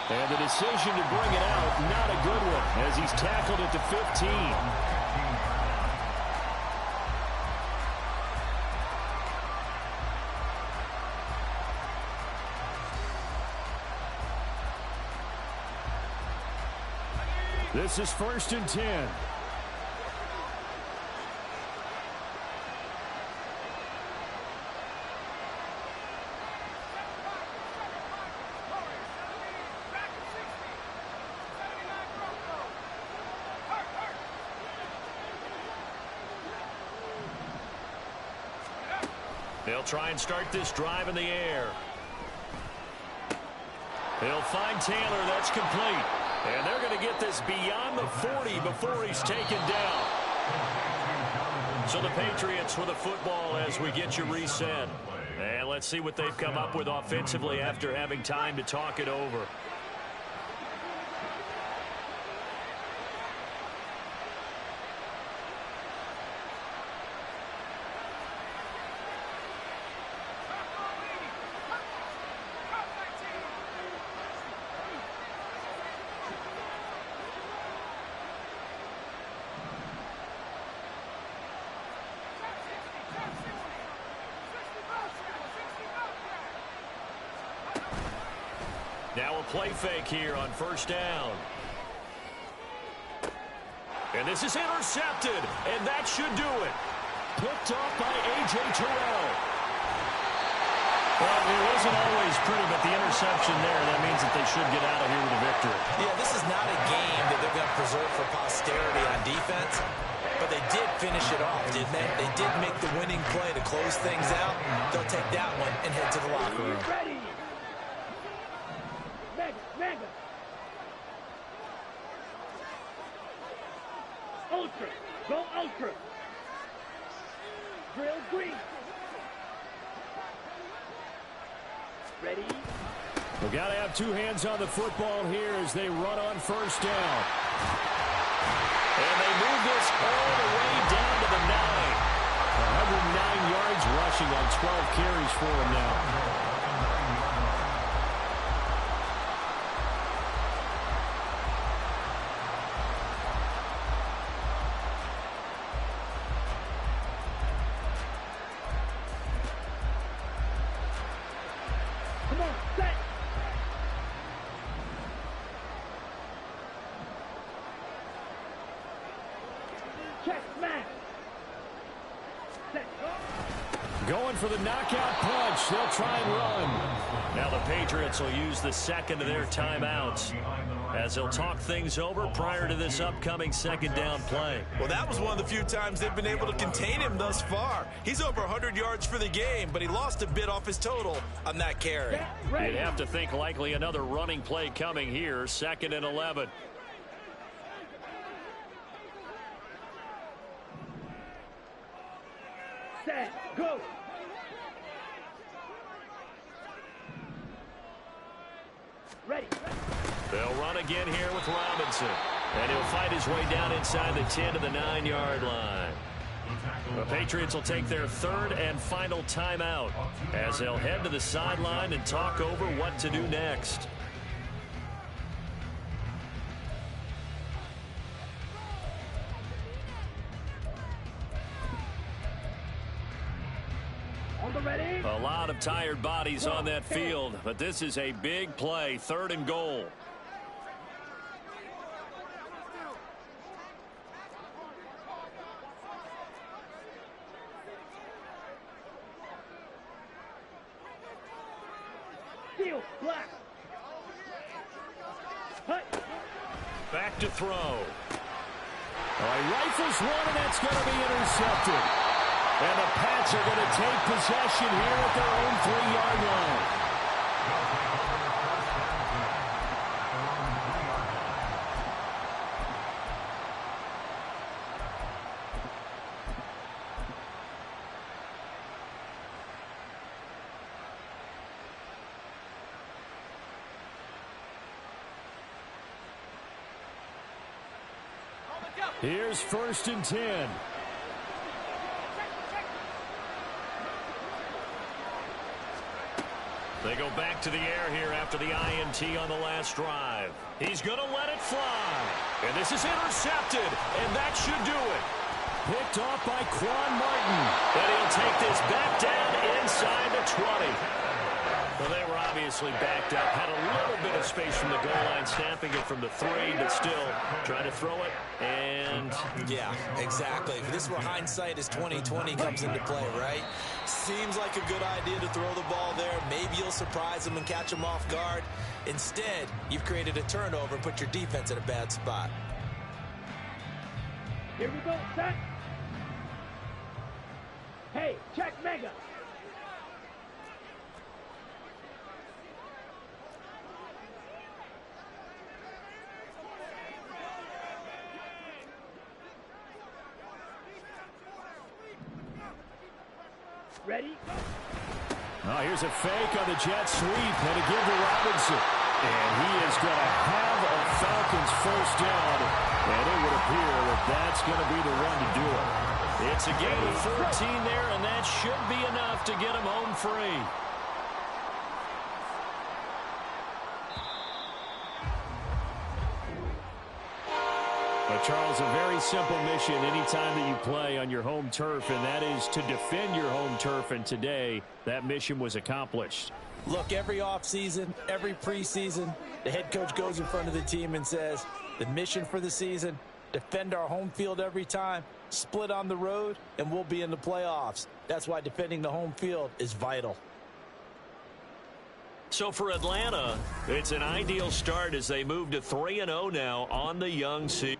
And the decision to bring it out, not a good one, as he's tackled at the 15. This is 1st and 10. They'll try and start this drive in the air. They'll find Taylor. That's complete. And they're going to get this beyond the 40 before he's taken down. So the Patriots with the football as we get you reset. And let's see what they've come up with offensively after having time to talk it over. Now a play fake here on 1st down. And this is intercepted, and that should do it. Picked off by A.J. Terrell. Well, it wasn't always pretty, but the interception there, that means that they should get out of here with a victory. Yeah, this is not a game that they're going to preserve for posterity on defense, but they did finish it off, didn't they? They did make the winning play to close things out. They'll take that one and head to the locker room. Ready. Mega. Ultra. Go ultra. Drill green. Ready. We've got to have 2 hands on the football here as they run on 1st down. And they move this all the way down to the 9. 109 yards rushing on 12 carries for him now. Come on, set. Check, smash. Set. Going for the knockout punch. They'll try and run. Now the Patriots will use the second of their timeouts as they'll talk things over prior to this upcoming second down play. Well, that was one of the few times they've been able to contain him thus far. He's over 100 yards for the game, but he lost a bit off his total on that carry. You'd have to think likely another running play coming here, 2nd and 11. Set. Go. Ready. They'll run again here with Robinson. And he'll fight his way down inside the 10 to the 9-yard line. The Patriots will take their 3rd and final timeout as they'll head to the sideline and talk over what to do next. A lot of tired bodies on that field, but this is a big play, 3rd and goal. Deal. Black. Hut. Back to throw. He rifles one, and that's going to be intercepted. And the Pats are going to take possession here at their own 3-yard line. Here's 1st and 10. They go back to the air here after the INT on the last drive. He's going to let it fly. And this is intercepted, and that should do it. Picked off by Quan Martin. And he'll take this back down inside the 20. Well, they were obviously backed up, had a little bit of space from the goal line, snapping it from the 3, but still trying to throw it. And yeah, exactly. This is where hindsight is 20/20 comes into play, right? Seems like a good idea to throw the ball there. Maybe you'll surprise them and catch them off guard. Instead, you've created a turnover and put your defense in a bad spot. Here we go. Set. Hey, check mega. Ready? Oh, here's a fake on the jet sweep, and a give to Robinson. And he is going to have a Falcons 1st down, and it would appear that that's going to be the run to do it. It's a gain of 14 there, and that should be enough to get him home free. But, Charles, a very simple mission anytime that you play on your home turf, and that is to defend your home turf. And today, that mission was accomplished. Look, every offseason, every preseason, the head coach goes in front of the team and says, the mission for the season, defend our home field every time, split on the road, and we'll be in the playoffs. That's why defending the home field is vital. So for Atlanta, it's an ideal start as they move to 3-0 now on the young season.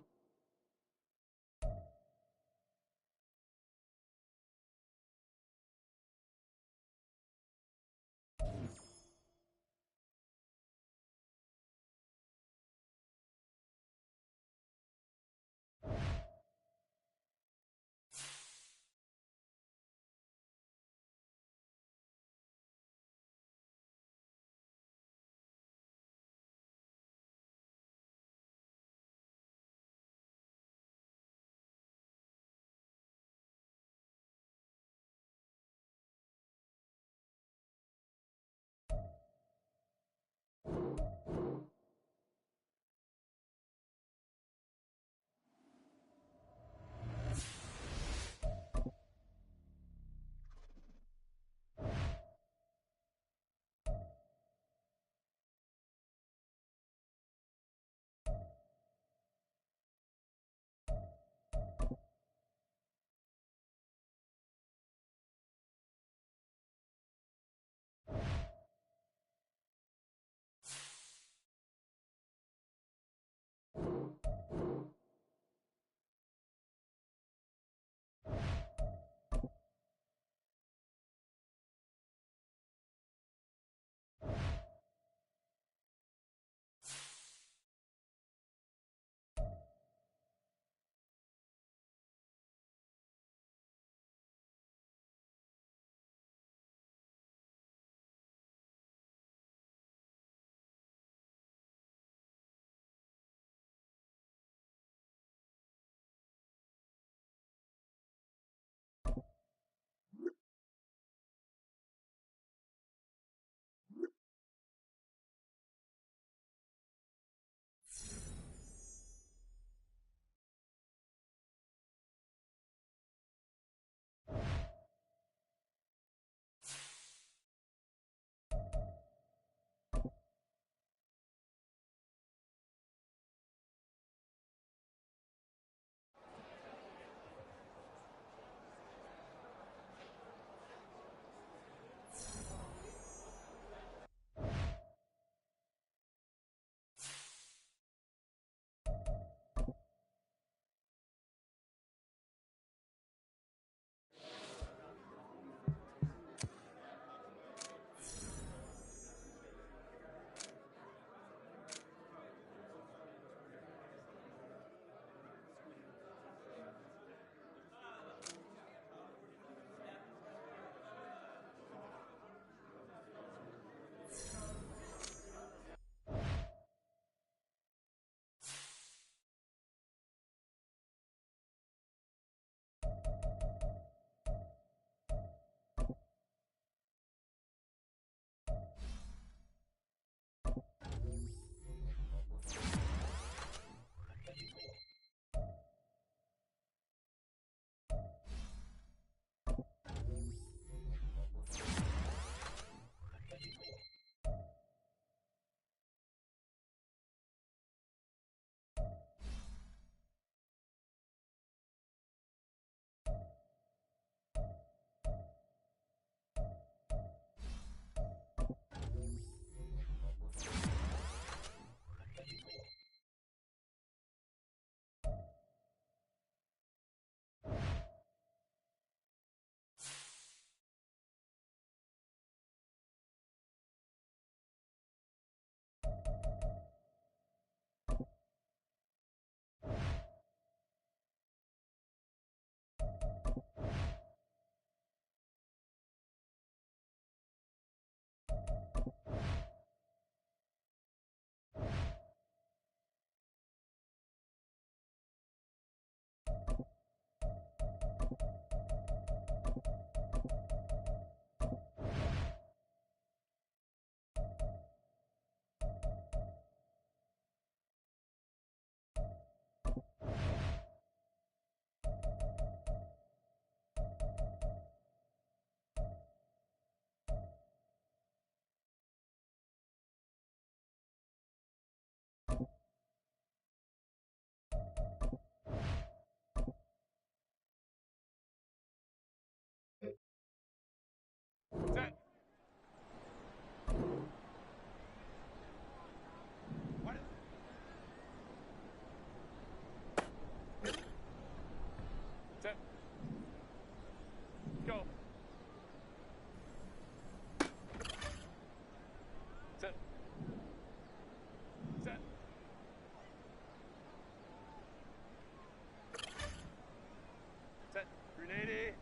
Set. Grenade.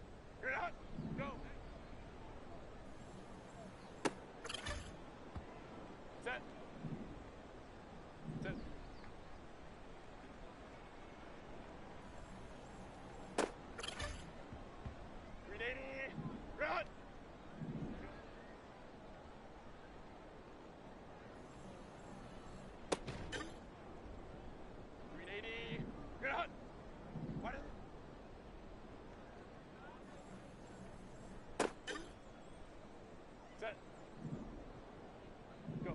Grenade. Go. Set. Set. Grenade. Grenade. Grenade. Grenade. What is Set. Go.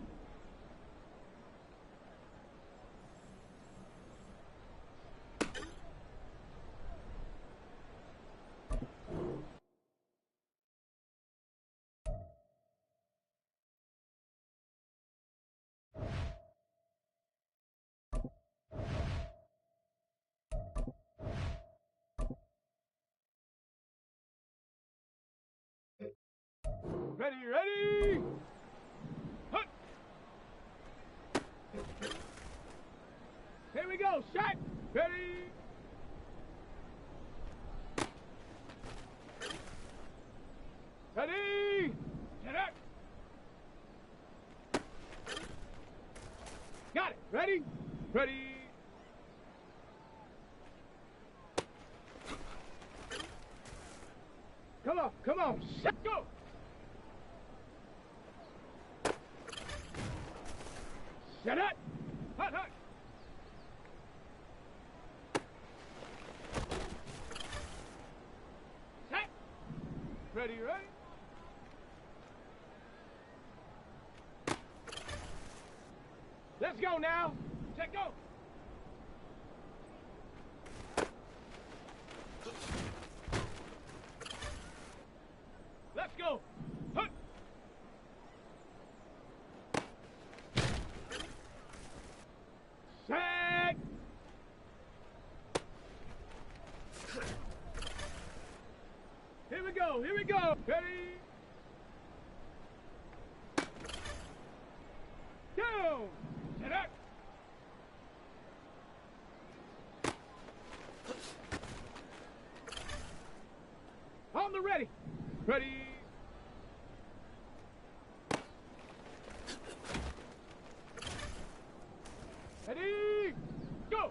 Ready, ready! Hut! Here we go, shot! Ready! Ready! Set up! Got it! Ready? Ready! Come on, shot! Go! Set up! Hut, hut! Set! Ready, ready? Let's go now! Set, go! Let's go! Hut! Set! Here we go, here we go! Ready? Down! Set up! On the ready! Ready! Ready! Go!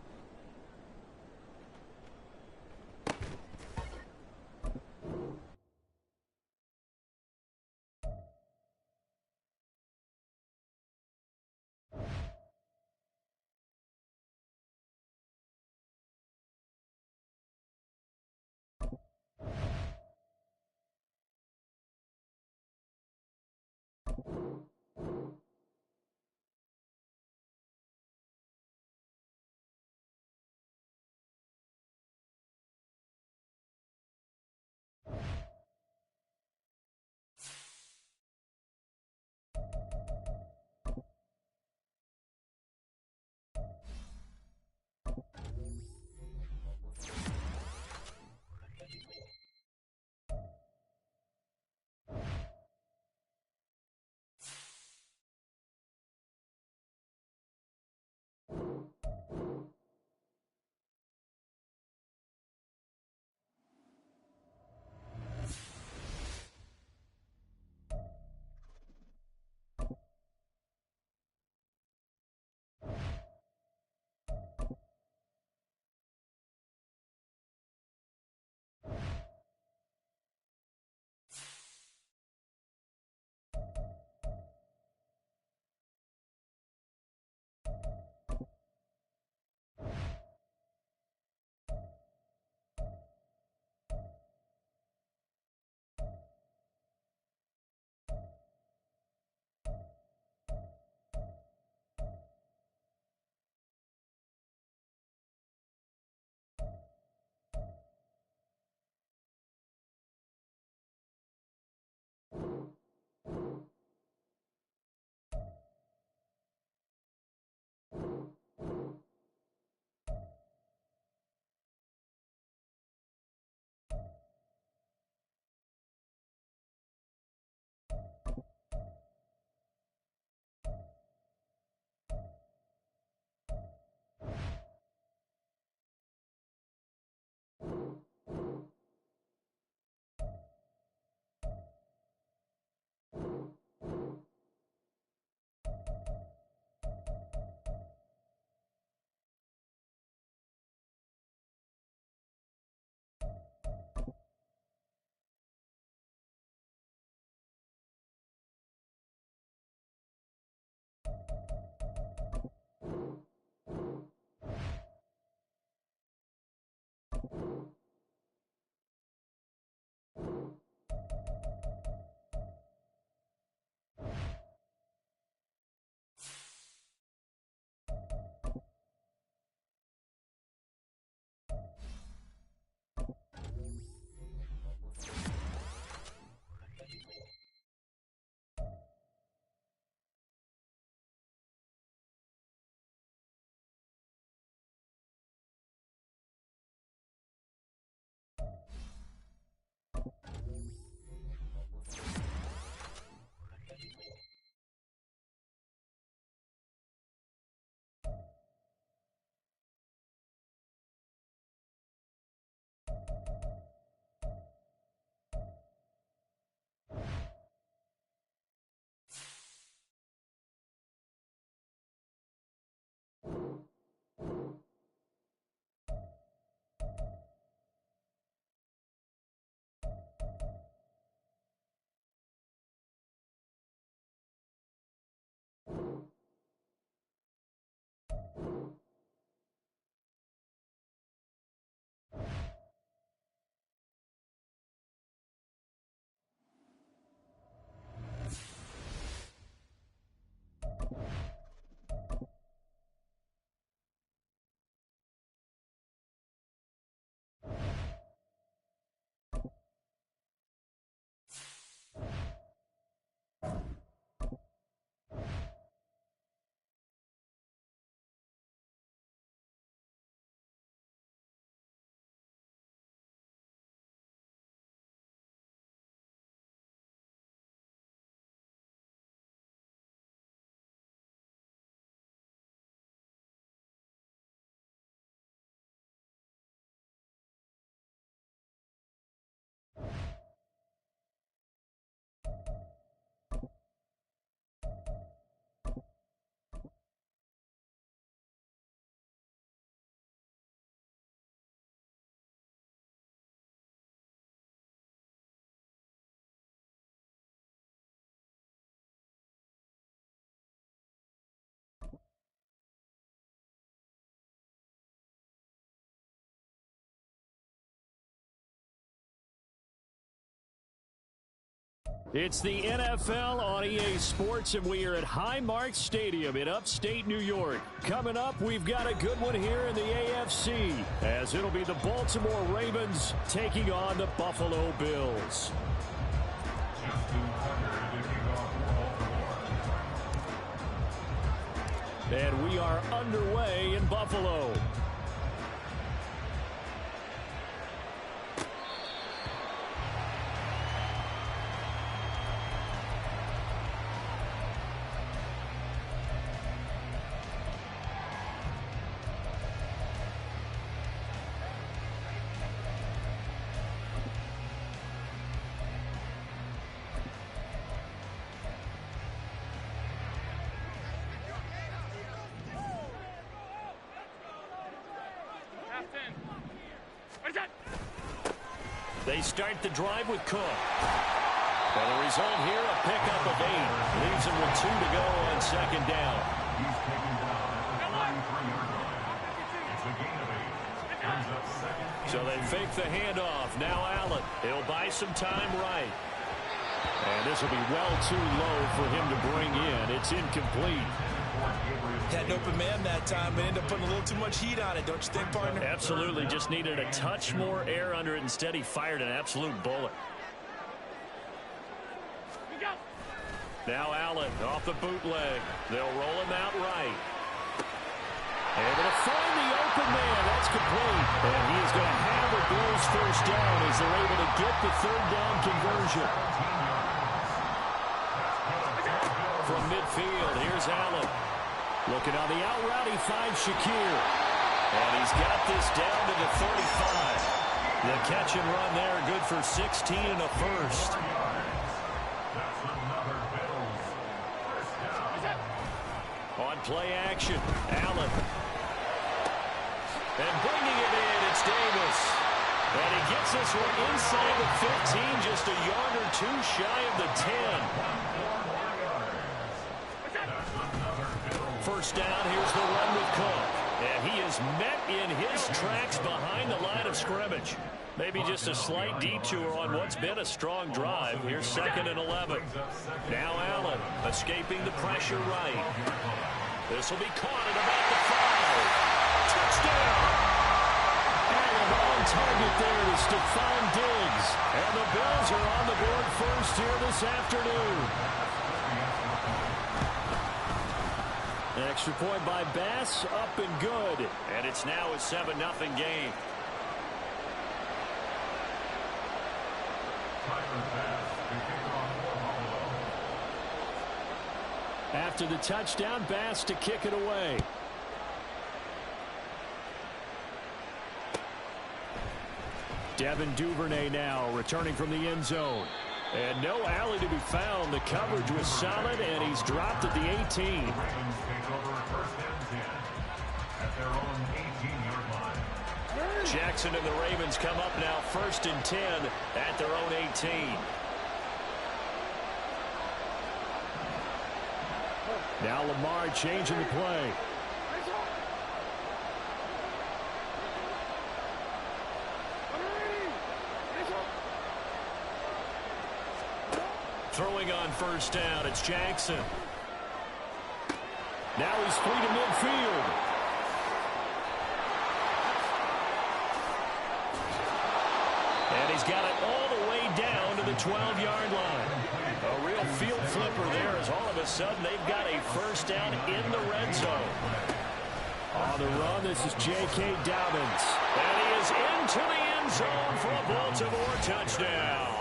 It's the NFL on EA Sports, and we are at Highmark Stadium in upstate New York. Coming up, we've got a good one here in the AFC, as it'll be the Baltimore Ravens taking on the Buffalo Bills. And we are underway in Buffalo. They start the drive with Cook. And the result here, a pickup of 8. Leaves him with 2 to go on second down. He's taken down at the 33-yard line. It's a gain of 8. Brings up second. So they fake the handoff. Now Allen. He'll buy some time right. And this will be well too low for him to bring in. It's incomplete. Had an open man that time, but ended up putting a little too much heat on it, don't you think, partner? Absolutely. Just needed a touch more air under it. Instead, he fired an absolute bullet. Now Allen off the bootleg. They'll roll him out right. Able to find the open man. That's complete. And he is going to have a Bills first down as they're able to get the third down conversion. From midfield, here's Allen. Looking on the out route, he finds Shakir. And he's got this down to the 35. The catch and run there, good for 16 and a first. On play action, Allen. And bringing it in, it's Davis. And he gets this one inside the 15, just a yard or 2 shy of the 10. First down, here's the run with Cook. And he is met in his tracks behind the line of scrimmage. Maybe just a slight detour on what's been a strong drive. Here's 2nd and 11. Now Allen escaping the pressure right. This will be caught at about the 5. Touchdown! Allen on target there to Stephon Diggs. And the Bills are on the board first here this afternoon. Extra point by Bass, up and good. And it's now a 7-0 game. After the touchdown, Bass to kick it away. Devin Duvernay now returning from the end zone. And no alley to be found. The coverage was solid, and he's dropped at the 18. Jackson and the Ravens come up now 1st and 10 at their own 18. Now Lamar changing the play. Throwing on first down, it's Jackson. Now he's free to midfield. And he's got it all the way down to the 12-yard line. A real field flipper there as all of a sudden they've got a first down in the red zone. On the run, this is J.K. Dobbins. And he is into the end zone for a Baltimore touchdown.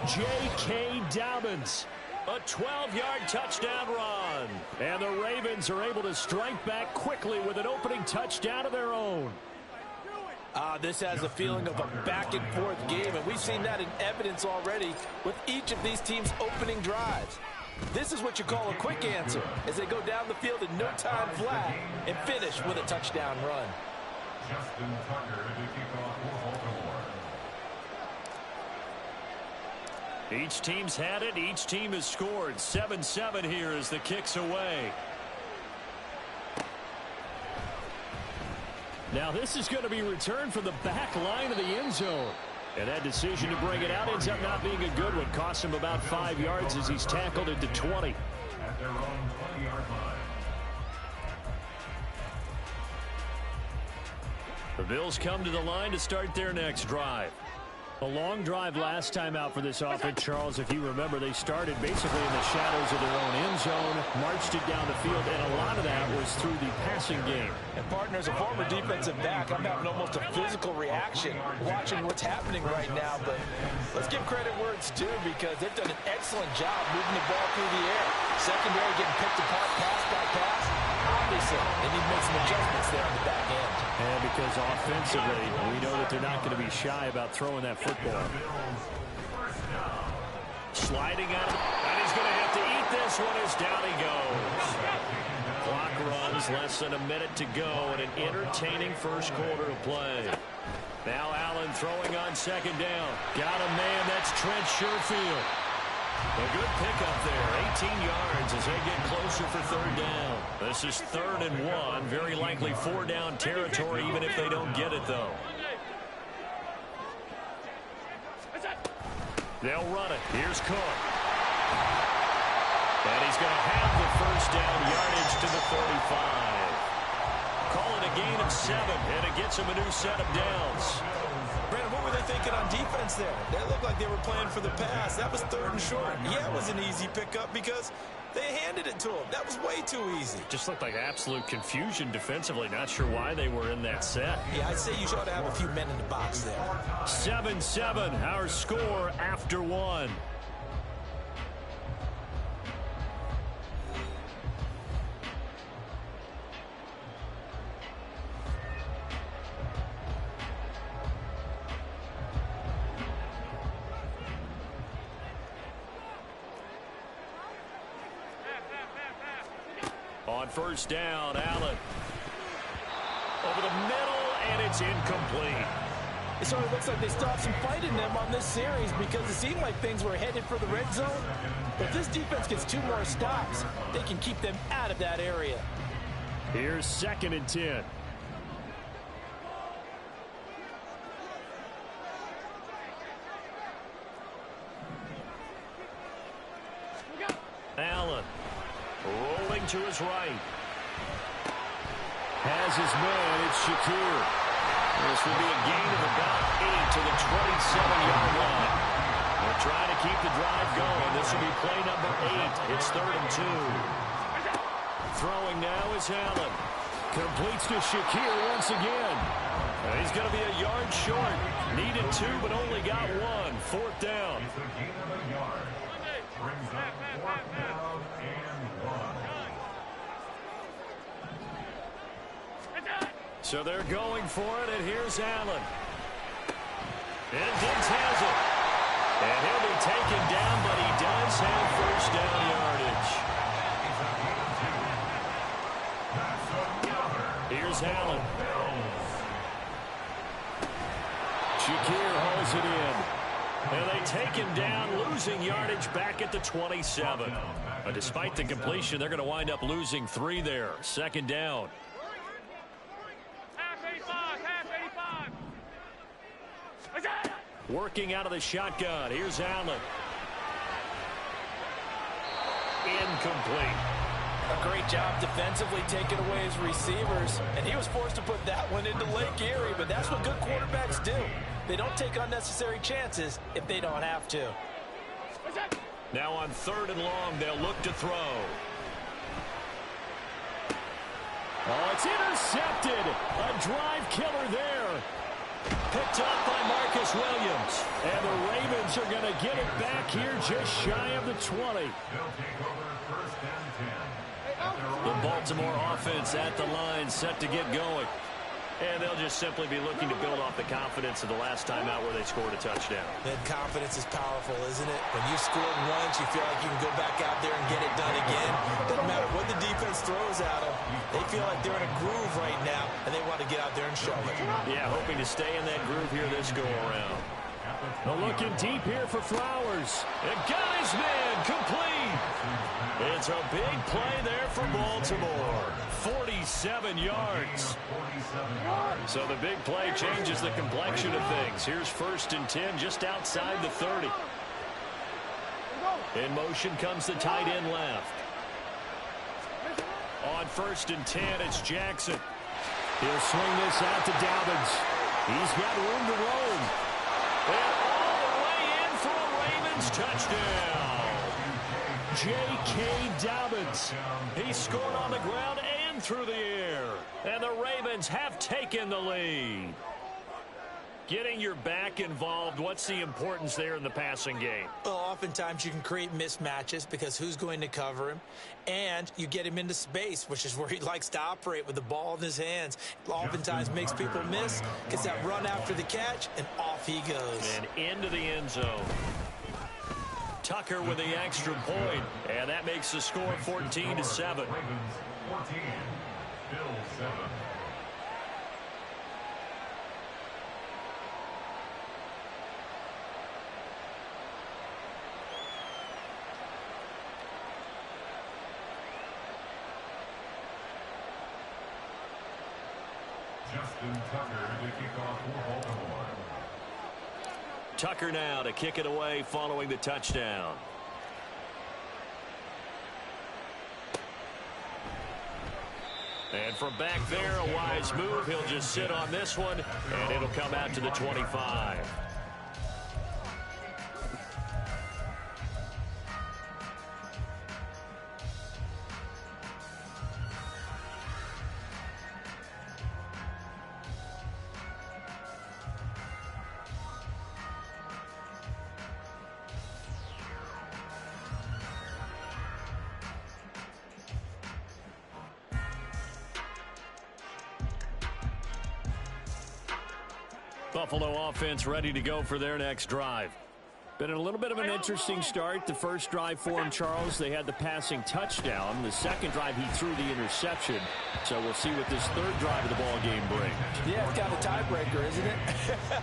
J.K. Dobbins, a 12-yard touchdown run. And the Ravens are able to strike back quickly with an opening touchdown of their own. This has a feeling of a back-and-forth game, and we've seen that in evidence already with each of these teams' opening drives. This is what you call a quick answer as they go down the field in no time flat and finish with a touchdown run. Justin Tucker to kick off for Baltimore. Each team's had it. Each team has scored. 7-7 here as the kick's away. Now this is going to be returned from the back line of the end zone. And that decision to bring it out ends up not being a good one. Costs him about 5 yards as he's tackled into 20. At their own 20-yard line. The Bills come to the line to start their next drive. A long drive last time out for this offense, Charles. If you remember, they started basically in the shadows of their own end zone, marched it down the field, and a lot of that was through the passing game. And partner, as a former defensive back, I'm having almost a physical reaction watching what's happening right now. But let's give credit where it's due, because they've done an excellent job moving the ball through the air. Secondary getting picked apart pass by pass. Obviously, they need to make some adjustments there on the back end. And because offensively, we know that they're not going to be shy about throwing that football. Sliding out, and he's going to have to eat this one as down he goes. Clock runs, less than a minute to go, and an entertaining first quarter of play. Now Allen throwing on second down. Got a man, that's Trent Sherfield. A good pickup there, 18 yards as they get closer for third down. This is 3rd and 1, very likely 4-down territory, even if they don't get it, though. They'll run it. Here's Cook. And he's going to have the first down, yardage to the 35. Call it a gain of 7, and it gets him a new set of downs. Brandon, what were they thinking on defense there? They looked like they were playing for the pass. That was 3rd and short. Yeah, it was an easy pickup because they handed it to him. That was way too easy. Just looked like absolute confusion defensively. Not sure why they were in that set. Yeah, I'd say you should have a few men in the box there. 7-7, our score after 1. On first down, Allen. Over the middle, and it's incomplete. It sort of looks like they stopped some fight in them on this series, because it seemed like things were headed for the red zone. But if this defense gets 2 more stops, they can keep them out of that area. Here's 2nd and 10. Allen. Rolling to his right. Has his man, it's Shakir. This will be a gain of about 8 to the 27-yard line. They're trying to keep the drive going. This will be play number 8. It's 3rd and 2. Throwing now is Allen. Completes to Shakir once again. He's going to be a yard short. Needed 2, but only got 1. 4th down. It's a gain of a yard. Brings up 4th down and 1. So they're going for it, and here's Allen. And Diggs has it. And he'll be taken down, but he does have first down yardage. Here's Allen. Shakir hauls it in. And they take him down, losing yardage back at the 27. But despite the completion, they're going to wind up losing 3 there. 2nd down. Working out of the shotgun. Here's Allen. Incomplete. A great job defensively taking away his receivers, and he was forced to put that one into Lake Erie, but that's what good quarterbacks do. They don't take unnecessary chances if they don't have to. Now on 3rd and long, they'll look to throw. Oh, it's intercepted. A drive killer there. Picked up by Marcus Williams. And the Ravens are going to get it back here just shy of the 20. They'll take over 1st and 10. The Baltimore offense at the line, set to get going. And they'll just simply be looking to build off the confidence of the last time out where they scored a touchdown. That confidence is powerful, isn't it? When you scored once, you feel like you can go back out there and get it done again. Doesn't matter what the defense throws at them. They feel like they're in a groove right now, and they want to get out there and show it. Yeah, hoping to stay in that groove here this go-around. They're looking deep here for Flowers. It got his man complete. It's a big play there for Baltimore. 47 yards. So the big play changes the complexion of things. Here's 1st and 10 just outside the 30. In motion comes the tight end left. On 1st and 10, it's Jackson. He'll swing this out to Dobbins. He's got room to roam. And all the way in for a Ravens touchdown. J.K. Dobbins. He scored on the ground and through the air. And the Ravens have taken the lead. Getting your back involved, what's the importance there in the passing game? Well, oftentimes you can create mismatches because who's going to cover him? And you get him into space, which is where he likes to operate with the ball in his hands. Oftentimes makes people miss, gets that run after the catch, and off he goes. And into the end zone. Tucker with the extra point, and that makes the score 14-7. Ravens 14, Bills 7. Justin Tucker to kick off for Baltimore. Tucker now to kick it away following the touchdown. And from back there, a wise move. He'll just sit on this one, and it'll come out to the 25. Buffalo offense ready to go for their next drive. Been a little bit of an interesting start. The first drive for him, Charles, they had the passing touchdown. The second drive, he threw the interception. So we'll see what this third drive of the ball game brings. Yeah, it's kind of a tiebreaker, isn't it?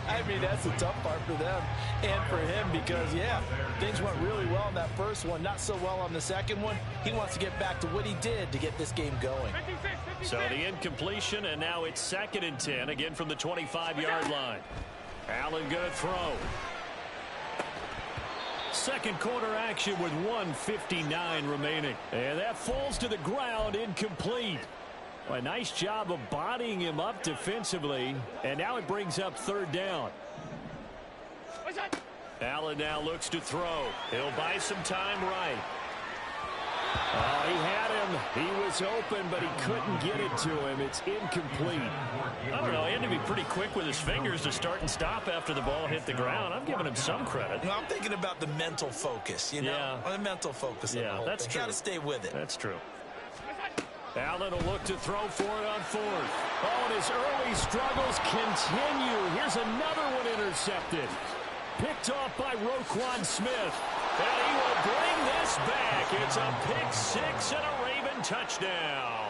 I mean, that's the tough part for them and for him because, yeah, things went really well in that first one, not so well on the second one. He wants to get back to what he did to get this game going. So the incompletion, and now it's 2nd and 10, again from the 25-yard line. Allen going to throw. Second quarter action with 1:59 remaining. And that falls to the ground, incomplete. A nice job of bodying him up defensively. And now it brings up 3rd down. Allen now looks to throw. He'll buy some time right. Oh, he had him. He was open, but he couldn't get it to him. It's incomplete. I don't know. He had to be pretty quick with his fingers to start and stop after the ball hit the ground. I'm giving him some credit. No, I'm thinking about the mental focus, you know? The mental focus. Yeah, that's true. Got to stay with it. That's true. Allen will look to throw for it on 4th. Oh, and his early struggles continue. Here's another one intercepted. Picked off by Roquan Smith. And he will bring this back. It's a pick 6 and a Raven touchdown.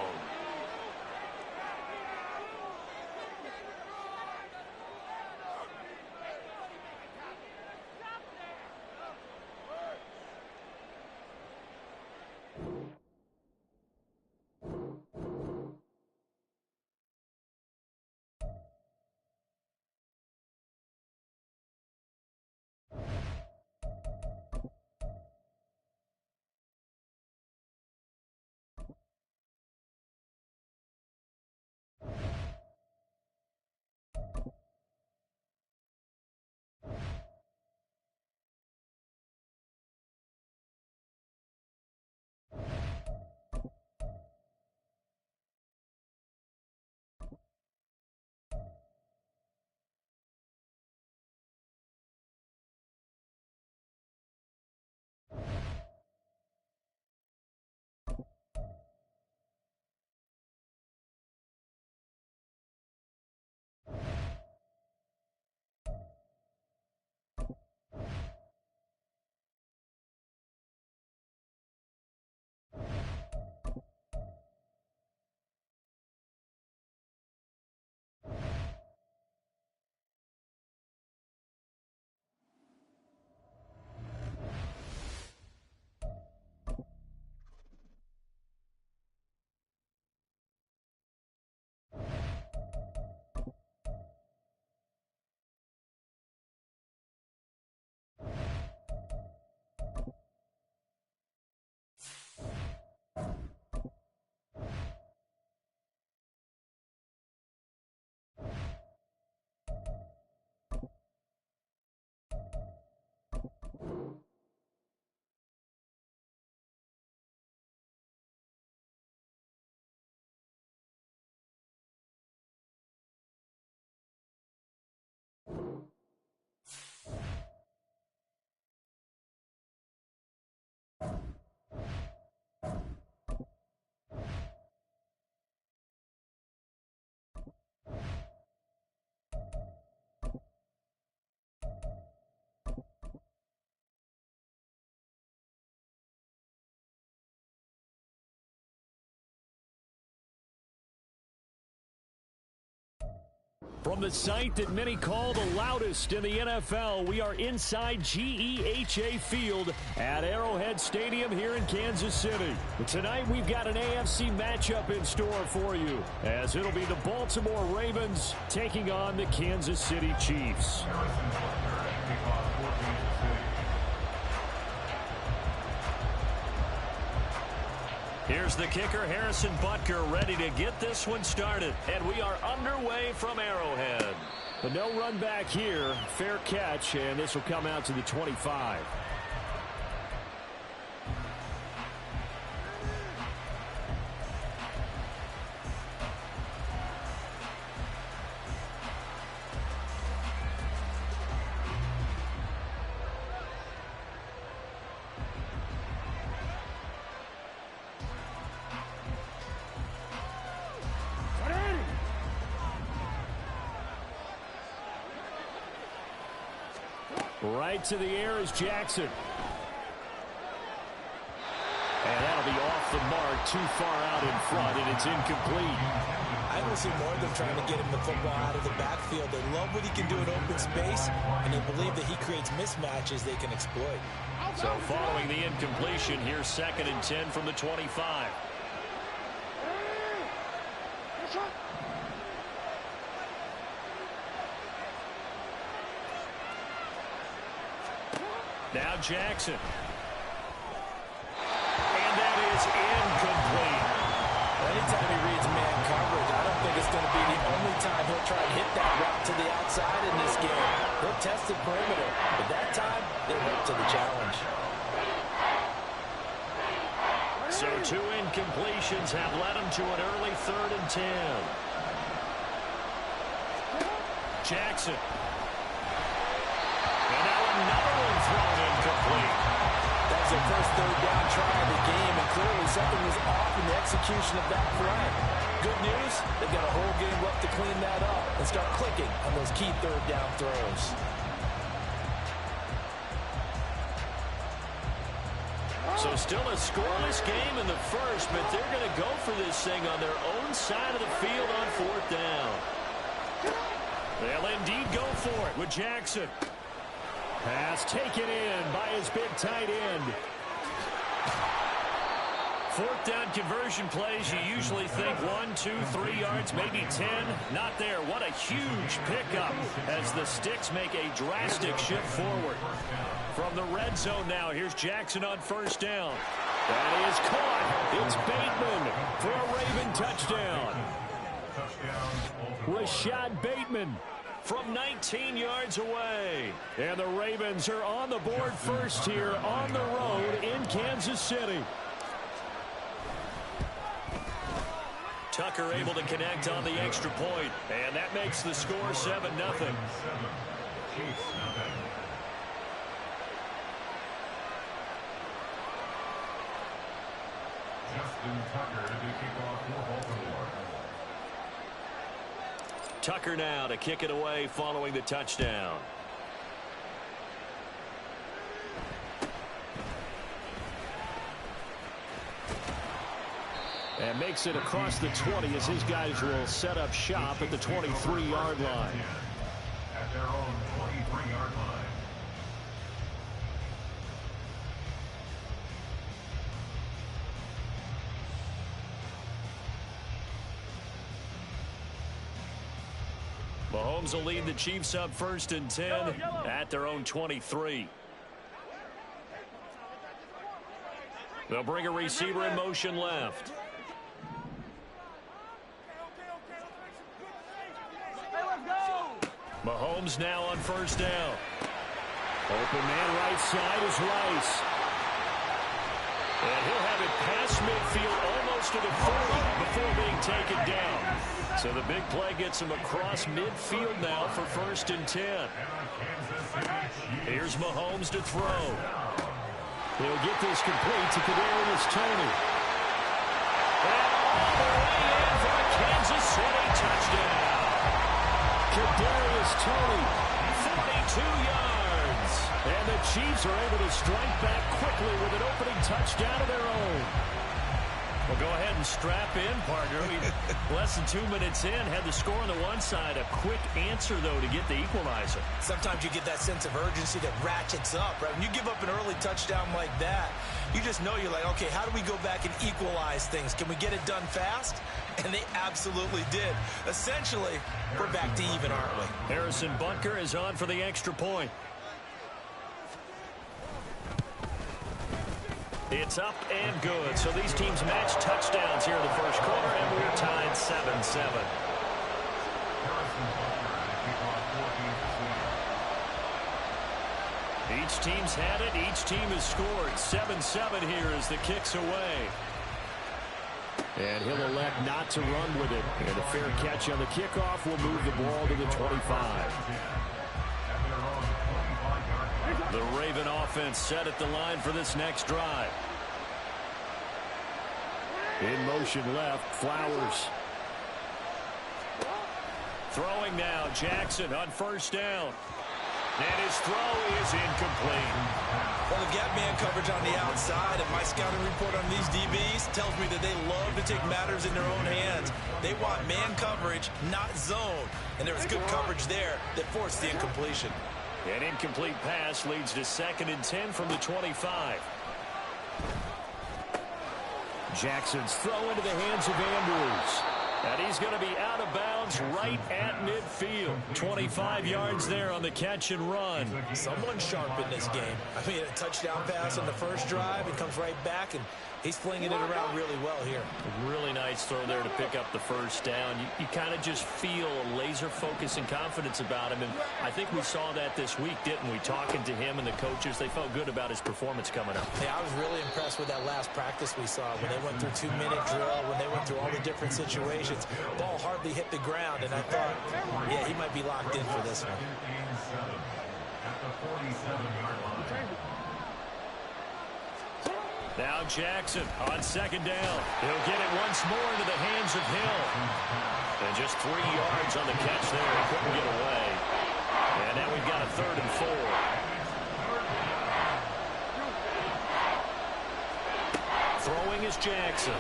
From the site that many call the loudest in the NFL, we are inside GEHA Field at Arrowhead Stadium here in Kansas City. Tonight we've got an AFC matchup in store for you, as it'll be the Baltimore Ravens taking on the Kansas City Chiefs. Here's the kicker, Harrison Butker, ready to get this one started. And we are underway from Arrowhead. But no run back here. Fair catch, and this will come out to the 25. Right to the air is Jackson. And that'll be off the mark, too far out in front, and it's incomplete. I don't see more of them trying to get him the football out of the backfield. They love what he can do in open space, and they believe that he creates mismatches they can exploit. So following the incompletion, here's 2nd and 10 from the 25. Now Jackson. And that is incomplete. Anytime he reads man coverage, I don't think it's going to be the only time he'll try to hit that route to the outside in this game. He'll test the perimeter, but that time, they're up to the challenge. So 2 incompletions have led him to an early 3rd and 10. Jackson. And now another one thrown incomplete. That was their first 3rd down try of the game, and clearly something was off in the execution of that play. Good news, they've got a whole game left to clean that up and start clicking on those key 3rd down throws. So still a scoreless game in the first, but they're going to go for this thing on their own side of the field on 4th down. They'll indeed go for it with Jackson. Pass taken in by his big tight end. 4th down conversion plays, you usually think 1, 2, 3 yards, maybe 10. Not there. What a huge pickup as the Sticks make a drastic shift forward. From the red zone now, here's Jackson on 1st down. That is caught. It's Bateman for a Raven touchdown. Rashad Bateman from 19 yards away. And the Ravens are on the board first here on the road in Kansas City. Tucker able to connect on the extra point, and that makes the score 7-0. Justin Tucker to kick off for Baltimore. Tucker now to kick it away following the touchdown. And makes it across the 20 as his guys will set up shop at the 23-yard line. At their own 23-yard line. Mahomes will lead the Chiefs up 1st and 10 at their own 23. They'll bring a receiver in motion left. Mahomes now on 1st down. Open man right side is Rice. And he'll have it past midfield almost to the 40 before being taken down. So the big play gets him across midfield now for 1st and 10. Here's Mahomes to throw. He'll get this complete to Kadarius Toney. And all the way in for a Kansas City touchdown. Kadarius Toney, 42 yards. And the Chiefs are able to strike back quickly with an opening touchdown of their own. Well, go ahead and strap in, partner. Less than 2 minutes in, had the score on the one side. A quick answer, though, to get the equalizer. Sometimes you get that sense of urgency that ratchets up, right? When you give up an early touchdown like that, you just know you're like, okay, how do we go back and equalize things? Can we get it done fast? And they absolutely did. Essentially, we're back to even, aren't we? Harrison Bunker is on for the extra point. It's up and good. So these teams match touchdowns here in the first quarter, and we're tied 7-7. Each team's had it. Each team has scored. 7-7 here as the kick's away. And he'll elect not to run with it. And a fair catch on the kickoff will move the ball to the 25. The Raven offense set at the line for this next drive. In motion left, Flowers. Throwing now, Jackson on first down. And his throw is incomplete. Well, the gap man coverage on the outside, and my scouting report on these DBs tells me that they love to take matters in their own hands. They want man coverage, not zone. And there was good coverage there that forced the incompletion. An incomplete pass leads to 2nd and 10 from the 25. Jackson's throw into the hands of Andrews. And he's going to be out of bounds right at midfield. 25 yards there on the catch and run. Someone sharp in this game. I mean, a touchdown pass on the first drive. It comes right back, and he's flinging it around really well here. Really nice throw there to pick up the first down. You kind of just feel a laser focus and confidence about him. And I think we saw that this week, didn't we? Talking to him and the coaches, they felt good about his performance coming up. Yeah, I was really impressed with that last practice we saw when they went through 2-minute drill, when they went through all the different situations. Ball hardly hit the ground, and I thought, yeah, he might be locked in for this one. Now Jackson on 2nd down. He'll get it once more into the hands of Hill. And just 3 yards on the catch there. He couldn't get away. And now we've got a 3rd and 4. Throwing is Jackson.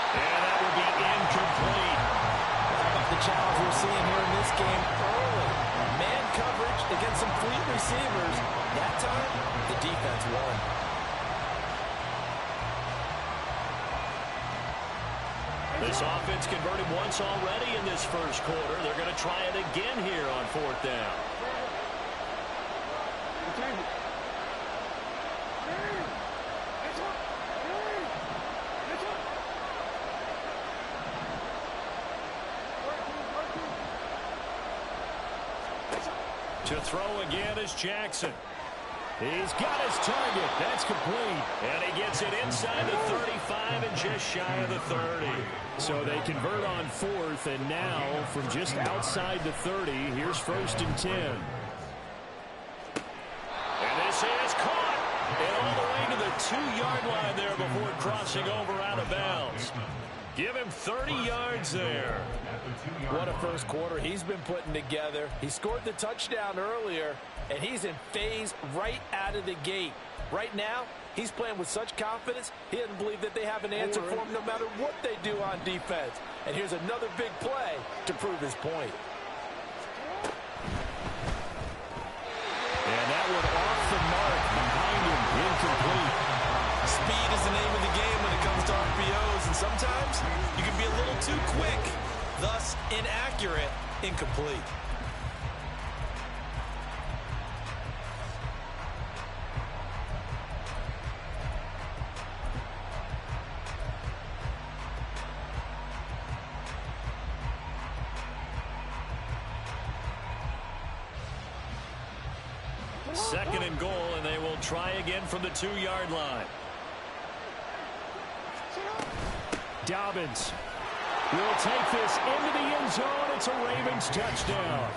And that will be incomplete. How about the challenge we're seeing here in this game early? Man coverage against some fleet receivers. That time, the defense won. This offense converted once already in this first quarter. They're going to try it again here on 4th down. To throw again is Jackson. He's got his target. That's complete. And he gets it inside the 35 and just shy of the 30. So they convert on 4th, and now from just outside the 30, here's 1st and 10. And this is caught. And all the way to the 2-yard line there before crossing over out of bounds. Give him 30 yards there. What a first quarter he's been putting together. He scored the touchdown earlier, and he's in phase right out of the gate. Right now, he's playing with such confidence, he doesn't believe that they have an answer for him no matter what they do on defense. And here's another big play to prove his point. And that one off the mark behind him, incomplete. Speed is the name of the game when it comes to RPOs, and sometimes you can be a little too quick, thus inaccurate, incomplete. Second and goal, and they will try again from the 2-yard line. Dobbins will take this into the end zone. It's a Ravens touchdown.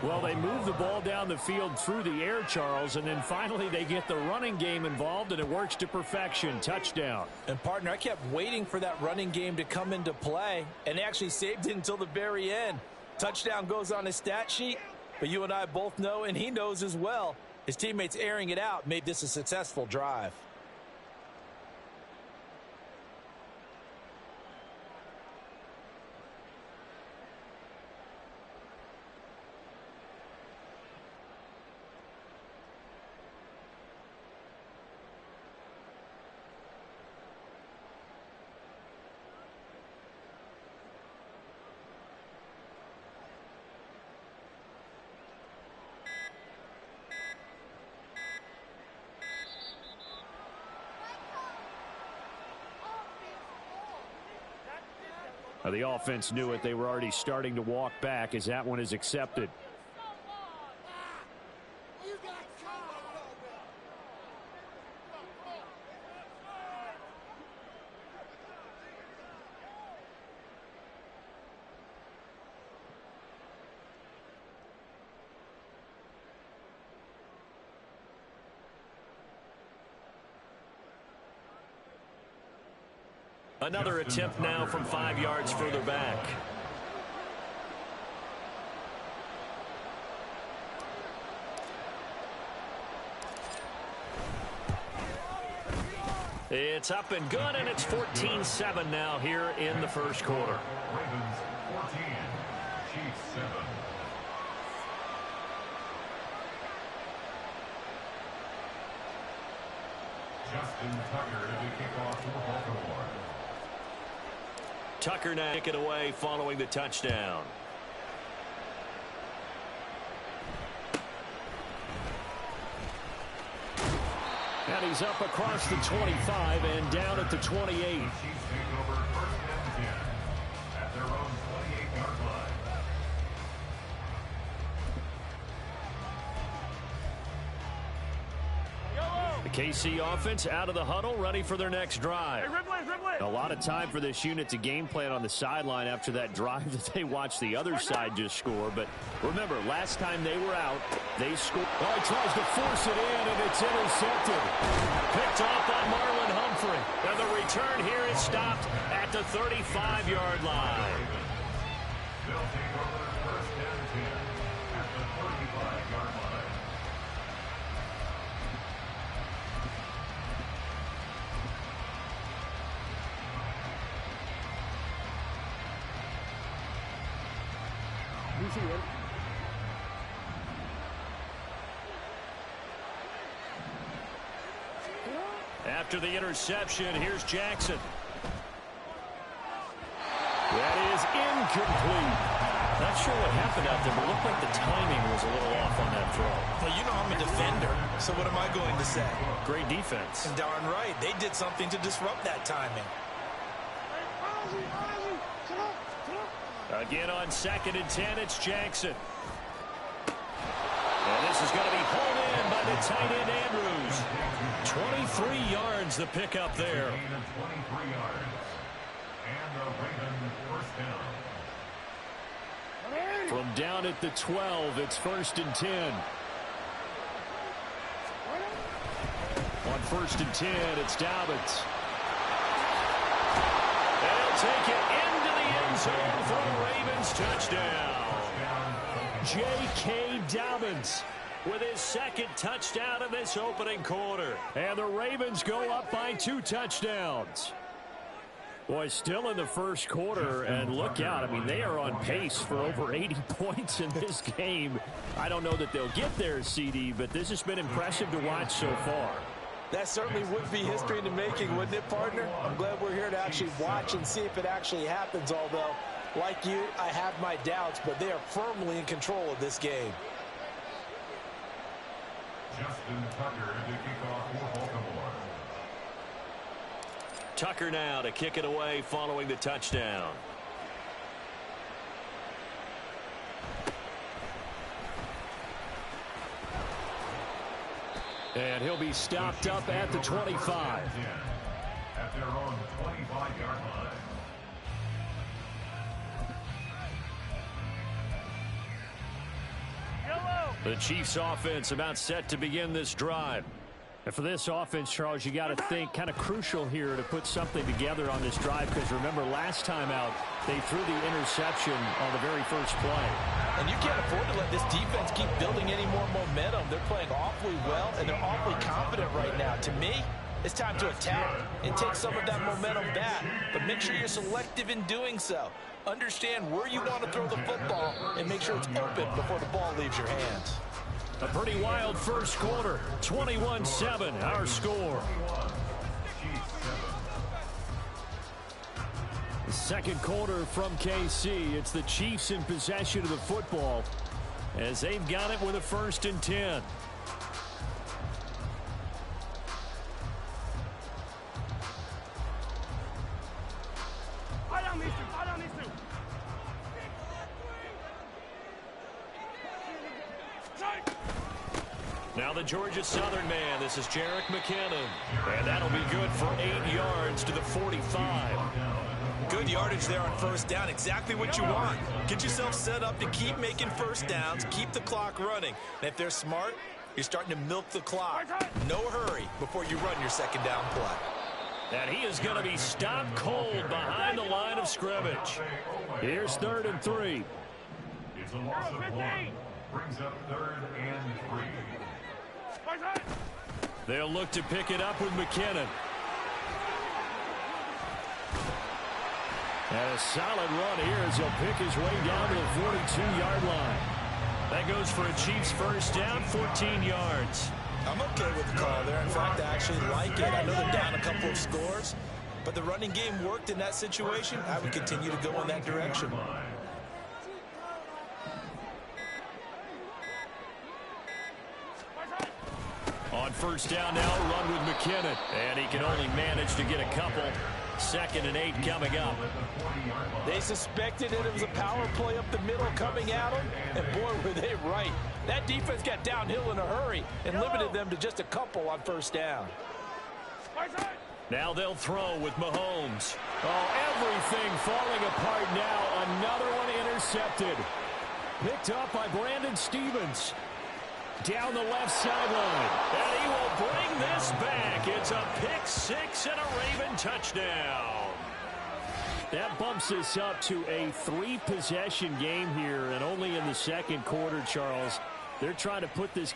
Well, they move the ball down the field through the air, Charles, and then finally they get the running game involved, and it works to perfection. Touchdown. And, partner, I kept waiting for that running game to come into play, and they actually saved it until the very end. Touchdown goes on his stat sheet, but you and I both know, and he knows as well, His teammates airing it out made this a successful drive. The offense knew it. They were already starting to walk back as that one is accepted. Another attempt now from 5 yards further back. It's up and good, and it's 14-7 now here in the first quarter. Ravens 14, Chiefs 7. Justin Tucker to kick off for Baltimore. Tucker now kick it away following the touchdown. And he's up across the 25 and down at the 28. The Chiefs take over first and 10 at their own 28-yard line. The KC offense out of the huddle, ready for their next drive. A lot of time for this unit to game plan on the sideline after that drive that they watched the other side just score. But remember, last time they were out, they scored. Oh, he tries to force it in, and it's intercepted. Picked off by Marlon Humphrey. And the return here is stopped at the 35-yard line. They'll take over first and 10 at the 35-yard line. After the interception, here's Jackson. That is incomplete. Not sure what happened out there, but it looked like the timing was a little off on that throw. Well, you know I'm a defender, so what am I going to say? Great defense. And darn right, they did something to disrupt that timing. Again on 2nd and 10, it's Jackson. And this is going to be pulled in by the tight end Andrews. 23 yards the pickup there. 23 yards. And the Ravens first down. From down at the 12, it's 1st and 10. On 1st and 10, it's Dobbins. They'll take it into the end zone for a Ravens touchdown. J.K. Dobbins with his 2nd touchdown of this opening quarter. And the Ravens go up by 2 touchdowns. Boy, still in the first quarter, and look out. I mean, they are on pace for over 80 points in this game. I don't know that they'll get there, CD, but this has been impressive to watch so far. That certainly would be history in the making, wouldn't it, partner? I'm glad we're here to actually watch and see if it actually happens, although, like you, I have my doubts, but they are firmly in control of this game. Justin Tucker to kick off for Baltimore. Tucker now to kick it away following the touchdown. And he'll be stopped up at the 25. At their own 25-yard line. The Chiefs offense about set to begin this drive. And for this offense, Charles, you got to think kind of crucial here to put something together on this drive, because remember last time out they threw the interception on the very first play. And you can't afford to let this defense keep building any more momentum. They're playing awfully well, and they're awfully confident right now. To me, it's time to attack and take some of that momentum back. But make sure you're selective in doing so. Understand where you want to throw the football and make sure it's open before the ball leaves your hands. A pretty wild first quarter. 21-7, our score. The second quarter from KC. It's the Chiefs in possession of the football as they've got it with a 1st and 10. Now the Georgia Southern man. This is Jerick McKinnon. And that'll be good for 8 yards to the 45. Good yardage there on first down. Exactly what you want. Get yourself set up to keep making first downs, keep the clock running. And if they're smart, you're starting to milk the clock. No hurry before you run your second down play. And he is going to be stopped cold behind the line of scrimmage. Here's 3rd and 3. It's a loss of 1. Brings up 3rd and 3. They'll look to pick it up with McKinnon. And a solid run here as he'll pick his way down to the 42-yard line. That goes for a Chiefs first down, 14 yards. I'm okay with the call there. In fact, I actually like it. I know they're down a couple of scores, but the running game worked in that situation. I would continue to go in that direction. On first down now, run with McKinnon. And he can only manage to get a couple. 2nd and 8 coming up. They suspected it was a power play up the middle coming at them, and boy, were they right. That defense got downhill in a hurry and limited them to just a couple on first down. Now they'll throw with Mahomes. Oh, everything falling apart now. Another one intercepted. Picked up by Brandon Stevens. Down the left sideline. And he will bring this back. It's a pick 6 and a Raven touchdown. That bumps us up to a 3-possession game here, and only in the second quarter, Charles. They're trying to put this...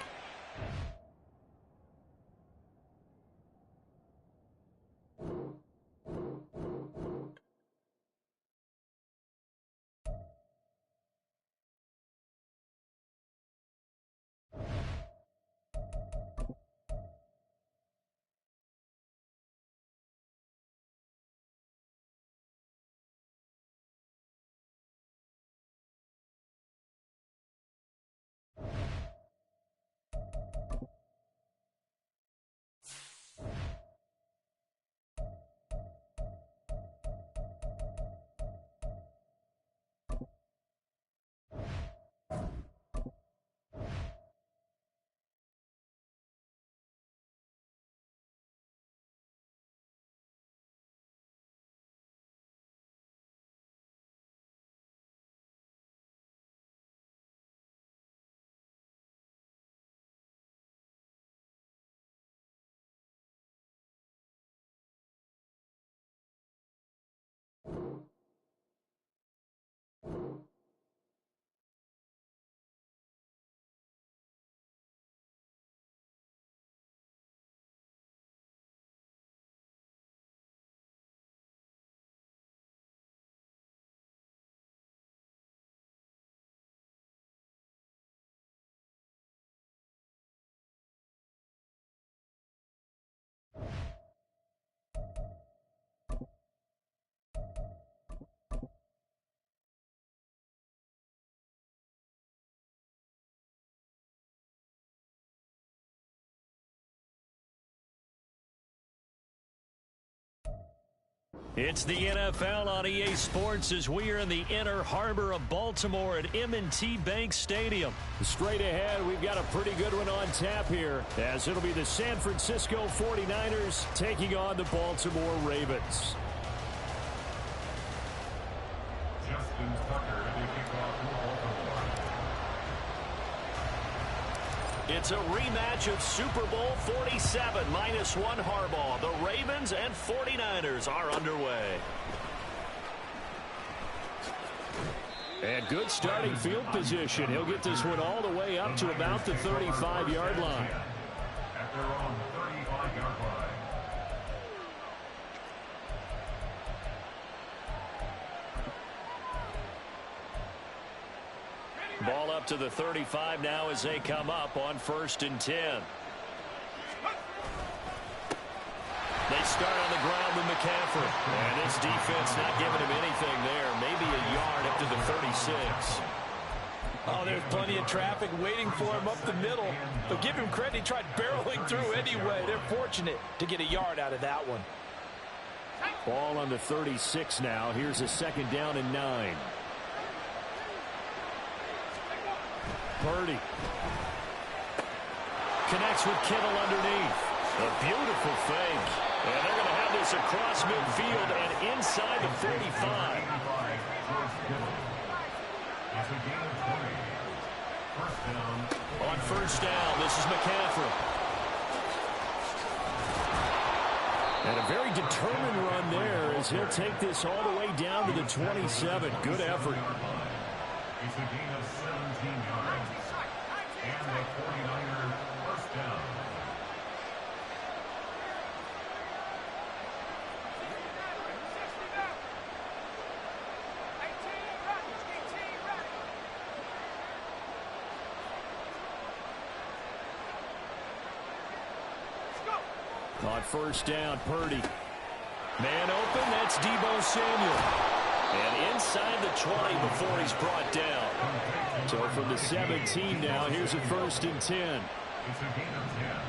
It's the NFL on EA Sports as we are in the inner harbor of Baltimore at M&T Bank Stadium. Straight ahead, we've got a pretty good one on tap here, as it'll be the San Francisco 49ers taking on the Baltimore Ravens. It's a rematch of Super Bowl 47, -1 Harbaugh. The Ravens and 49ers are underway. And good starting field position. He'll get this one all the way up to about the 35-yard line. At their own 35-yard line. Ball up to the 35 now as they come up on 1st and 10. They start on the ground with McCaffrey. And this defense not giving him anything there. Maybe a yard up to the 36. Oh, there's plenty of traffic waiting for him up the middle. But give him credit, he tried barreling through anyway. They're fortunate to get a yard out of that one. Ball on the 36 now. Here's a 2nd down and 9. Purdy connects with Kittle underneath. A beautiful fake. And they're going to have this across midfield and inside the 45. It's a gain of 20. First down. On 1st down, this is McCaffrey. And a very determined run there as he'll take this all the way down to the 27. Good effort. It's a gain of 17 yards. And the 49er first down. On 1st down, Purdy. Man open, that's Deebo Samuel. And inside the 20 before he's brought down. So from the 17 now, here's a 1st and 10. It's a gain of 10.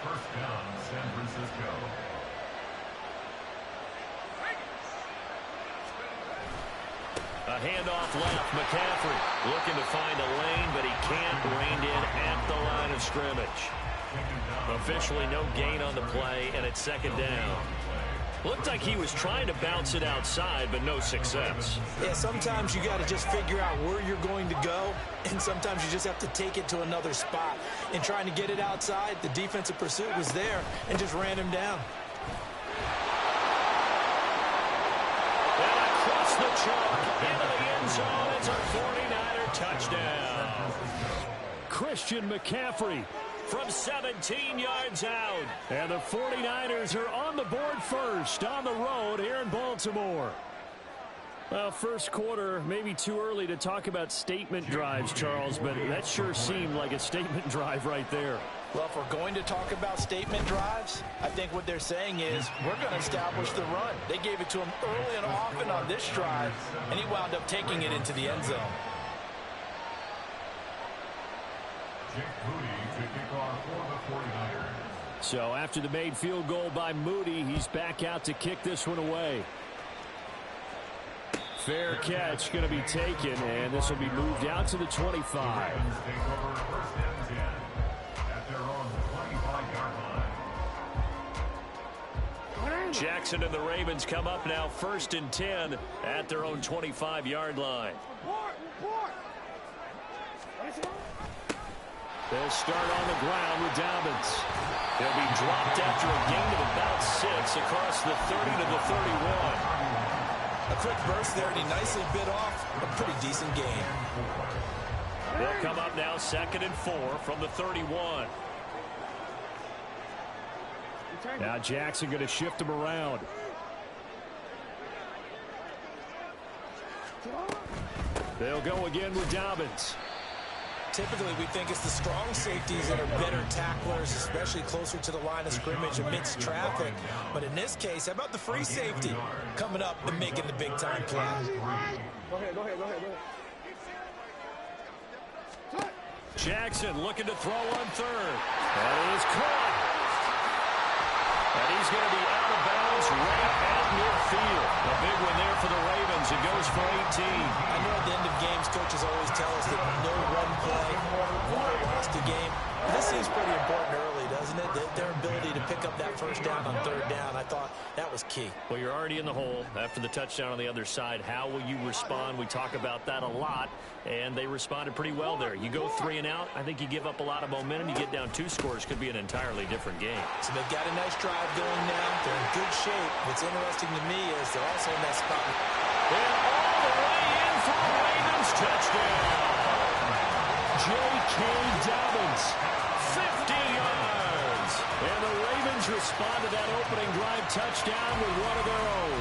First down, San Francisco. A handoff left, McCaffrey looking to find a lane, but he can't. Reined in at the line of scrimmage. Officially no gain on the play, and it's 2nd down. Looked like he was trying to bounce it outside, but no success. Yeah, sometimes you got to just figure out where you're going to go, and sometimes you just have to take it to another spot. In trying to get it outside, the defensive pursuit was there and just ran him down. And across the chalk into the end zone, it's a 49er touchdown. Christian McCaffrey From 17 yards out. And the 49ers are on the board first on the road here in Baltimore. Well, first quarter, maybe too early to talk about statement drives, Charles, but that sure seemed like a statement drive right there. Well, if we're going to talk about statement drives, I think what they're saying is we're going to establish the run. They gave it to him early and often on this drive, and he wound up taking it into the end zone. Jake Moody to kick off for the 49ers. So after the made field goal by Moody, he's back out to kick this one away. Fair catch going to be taken, and this will be moved out to the 25. Take over first and 10 at their own 25-yard line. Jackson and the Ravens come up now 1st and 10 at their own 25-yard line. They'll start on the ground with Dobbins. He'll be dropped after a gain of about 6 across the 30 to the 31. A quick burst there, and he nicely bit off a pretty decent gain. They'll come up now 2nd and 4 from the 31. Now Jackson going to shift him around. They'll go again with Dobbins. Typically, we think it's the strong safeties that are better tacklers, especially closer to the line of scrimmage amidst traffic. But in this case, how about the free safety coming up and making the big-time play? Go ahead. Jackson looking to throw on third. That is caught. And he's going to be out of bounds right at midfield. A big one there for the Ravens. It goes for 18. I know at the end of games, coaches always tell us that no one play won or lost a game. This seems pretty important early, doesn't it? Their ability to pick up up that first down on third down. I thought that was key. Well, you're already in the hole after the touchdown on the other side. How will you respond? We talk about that a lot, and they responded pretty well there. You go 3 and out, I think you give up a lot of momentum. You get down 2 scores, could be an entirely different game. So they've got a nice drive going now. They're in good shape. What's interesting to me is they're also in that spot. And all the way in for a Ravens touchdown. J.K. Dobbins, 50 yards. And the Ravens respond to that opening drive touchdown with one of their own.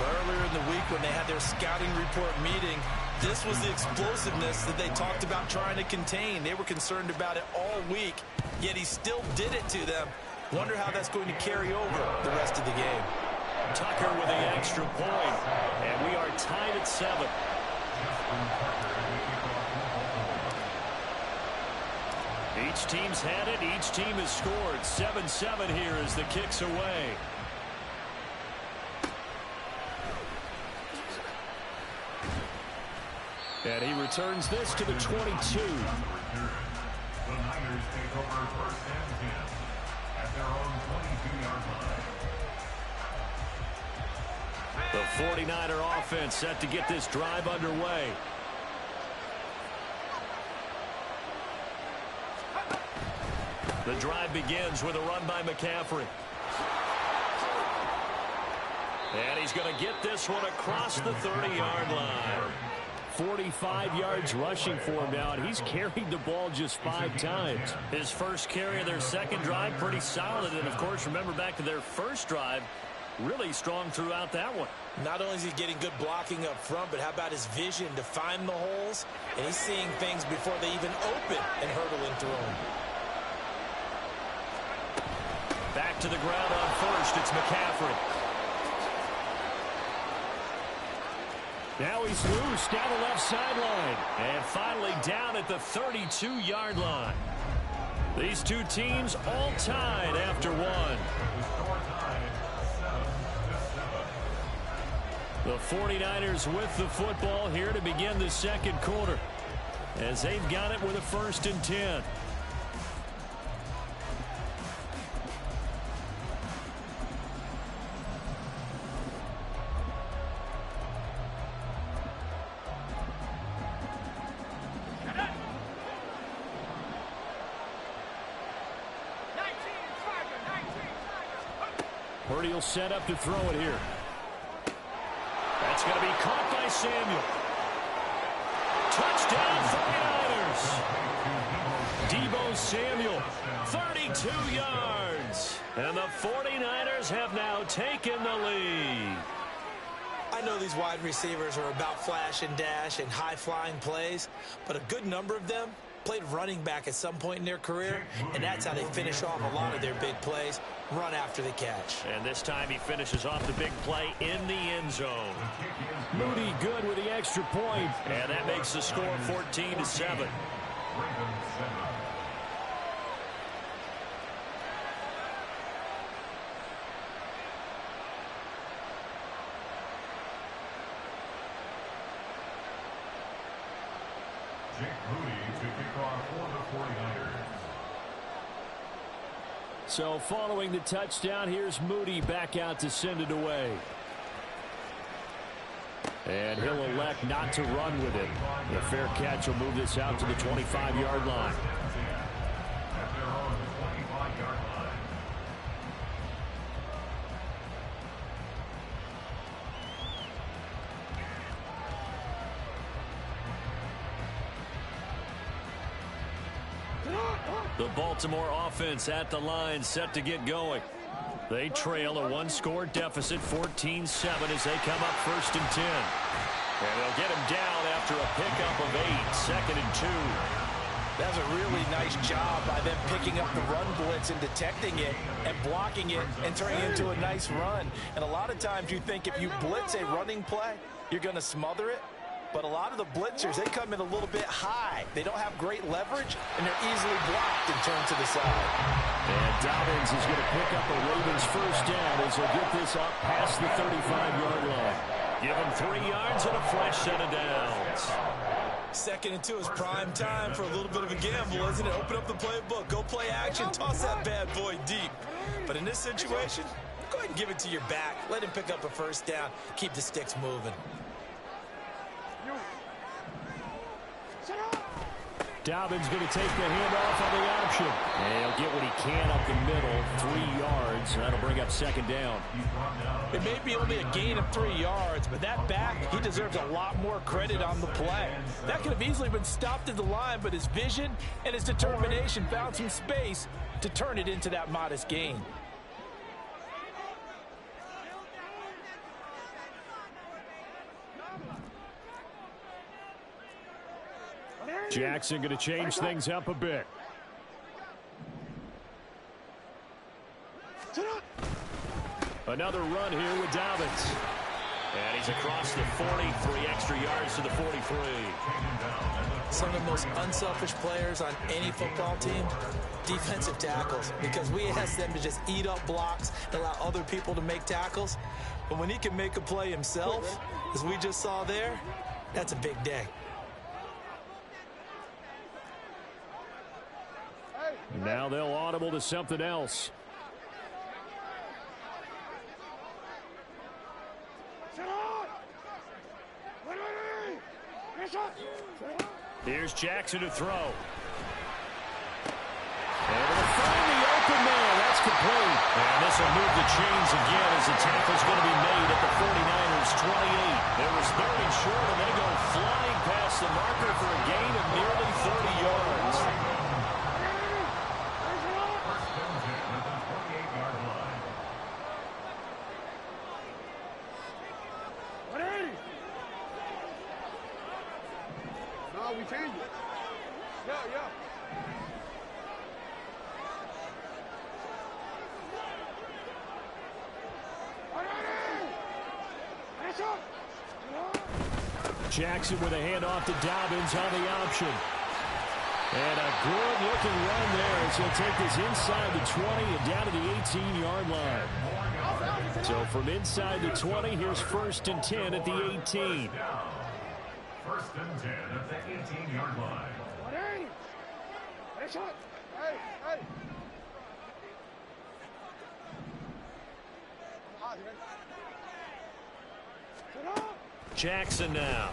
Earlier in the week when they had their scouting report meeting, this was the explosiveness that they talked about trying to contain. They were concerned about it all week, yet he still did it to them. Wonder how that's going to carry over the rest of the game. Tucker with the extra point, and we are tied at 7. Each team's had it. Each team has scored. 7-7 here as the kick's away. And he returns this to the 22. The Niners take over first and 10 at their own 22-yard line. The 49er offense set to get this drive underway. The drive begins with a run by McCaffrey. And he's going to get this one across the 30-yard line. 45 yards rushing for him now, and he's carried the ball just 5 times. His first carry of their second drive, pretty solid. And, of course, remember back to their first drive, really strong throughout that one. Not only is he getting good blocking up front, but how about his vision to find the holes? And he's seeing things before they even open and hurdling through them. Back to the ground on first. It's McCaffrey. Now he's loose down the left sideline. And finally down at the 32-yard line. These two teams all tied after one. The 49ers with the football here to begin the second quarter, as they've got it with a 1st and 10. Purdy will set up to throw it here. That's going to be caught by Samuel. Touchdown 49ers. Deebo Samuel, 32 yards. And the 49ers have now taken the lead. I know these wide receivers are about flash and dash and high-flying plays, but a good number of them played running back at some point in their career, and that's how they finish off a lot of their big plays, run after the catch. And this time he finishes off the big play in the end zone. Moody good with the extra point, and that makes the score 14-7. So following the touchdown, here's Moody back out to send it away. And he'll elect not to run with it. The fair catch will move this out to the 25-yard line. The Baltimore offense at the line, set to get going. They trail a 1-score deficit, 14-7, as they come up 1st and 10. And they'll get him down after a pickup of 8, 2nd and 2. That's a really nice job by them picking up the run blitz and detecting it and blocking it and turning it into a nice run. And a lot of times you think if you blitz a running play, you're going to smother it. But a lot of the blitzers, they come in a little bit high. They don't have great leverage, and they're easily blocked and turned to the side. And Dobbins is going to pick up the Ravens' first down as they'll get this up past the 35-yard line. Give him 3 yards and a fresh set of downs. Second and 2 is prime time for a little bit of a gamble, isn't it? Open up the playbook, go play action, toss that bad boy deep. But in this situation, go ahead and give it to your back. Let him pick up a first down. Keep the sticks moving. Dobbins going to take the handoff on the option. And he'll get what he can up the middle, 3 yards. That'll bring up second down. It may be only a gain of 3 yards, but that back, he deserves a lot more credit on the play. That could have easily been stopped at the line, but his vision and his determination found some space to turn it into that modest gain. Jackson going to change things up a bit. Another run here with Dobbins. And he's across the 40, 3 extra yards to the 43. Some of the most unselfish players on any football team, defensive tackles, because we ask them to just eat up blocks and allow other people to make tackles. But when he can make a play himself, as we just saw there, that's a big day. Now they'll audible to something else. Here's Jackson to throw. And it'll find the open man. That's complete. And this will move the chains again as the tackle's going to be made at the 49ers 28. It was 3rd and short, and they go flying past the marker for a gain of nearly 30 yards. Jackson with a handoff to Dobbins on the option. And a good-looking run there as he'll take this inside the 20 and down to the 18-yard line. So from inside the 20, here's 1st and 10 at the 18. 1st and 10 at the 18-yard line. Jackson now.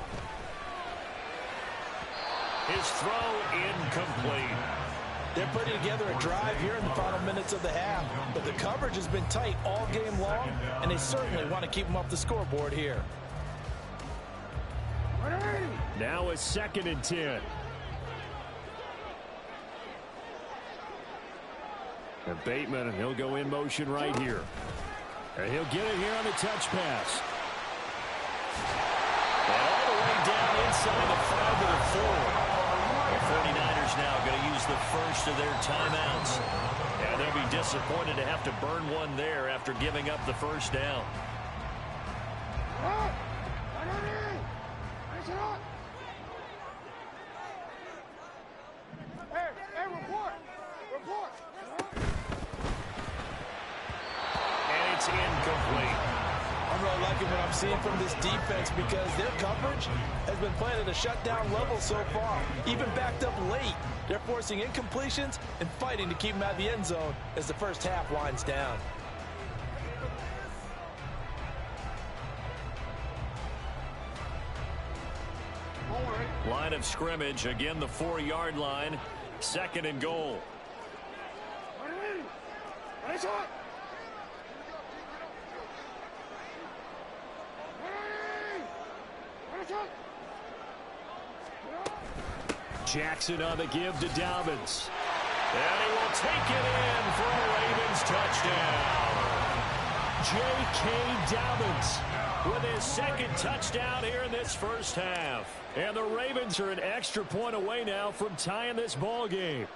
His throw incomplete. They're putting together a drive here in the final minutes of the half, but the coverage has been tight all game long, and they certainly want to keep them off the scoreboard here. Now a 2nd and 10. And Bateman, he'll go in motion right here. And he'll get it here on the touch pass. And all the way down inside the 5 to the 4. The 49ers now going to use the first of their timeouts. And they'll be disappointed to have to burn one there after giving up the first down. And it's incomplete. I'm really liking what I'm seeing from this defense because their coverage has been playing at a shutdown level so far. Even backed up late, they're forcing incompletions and fighting to keep them out of the end zone as the first half winds down. Line of scrimmage, again the 4-yard line. 2nd and goal. Jackson on the give to Dobbins. And he will take it in for a Ravens touchdown. J.K. Dobbins with his 2nd touchdown here in this first half. And the Ravens are an extra point away now from tying this ball game.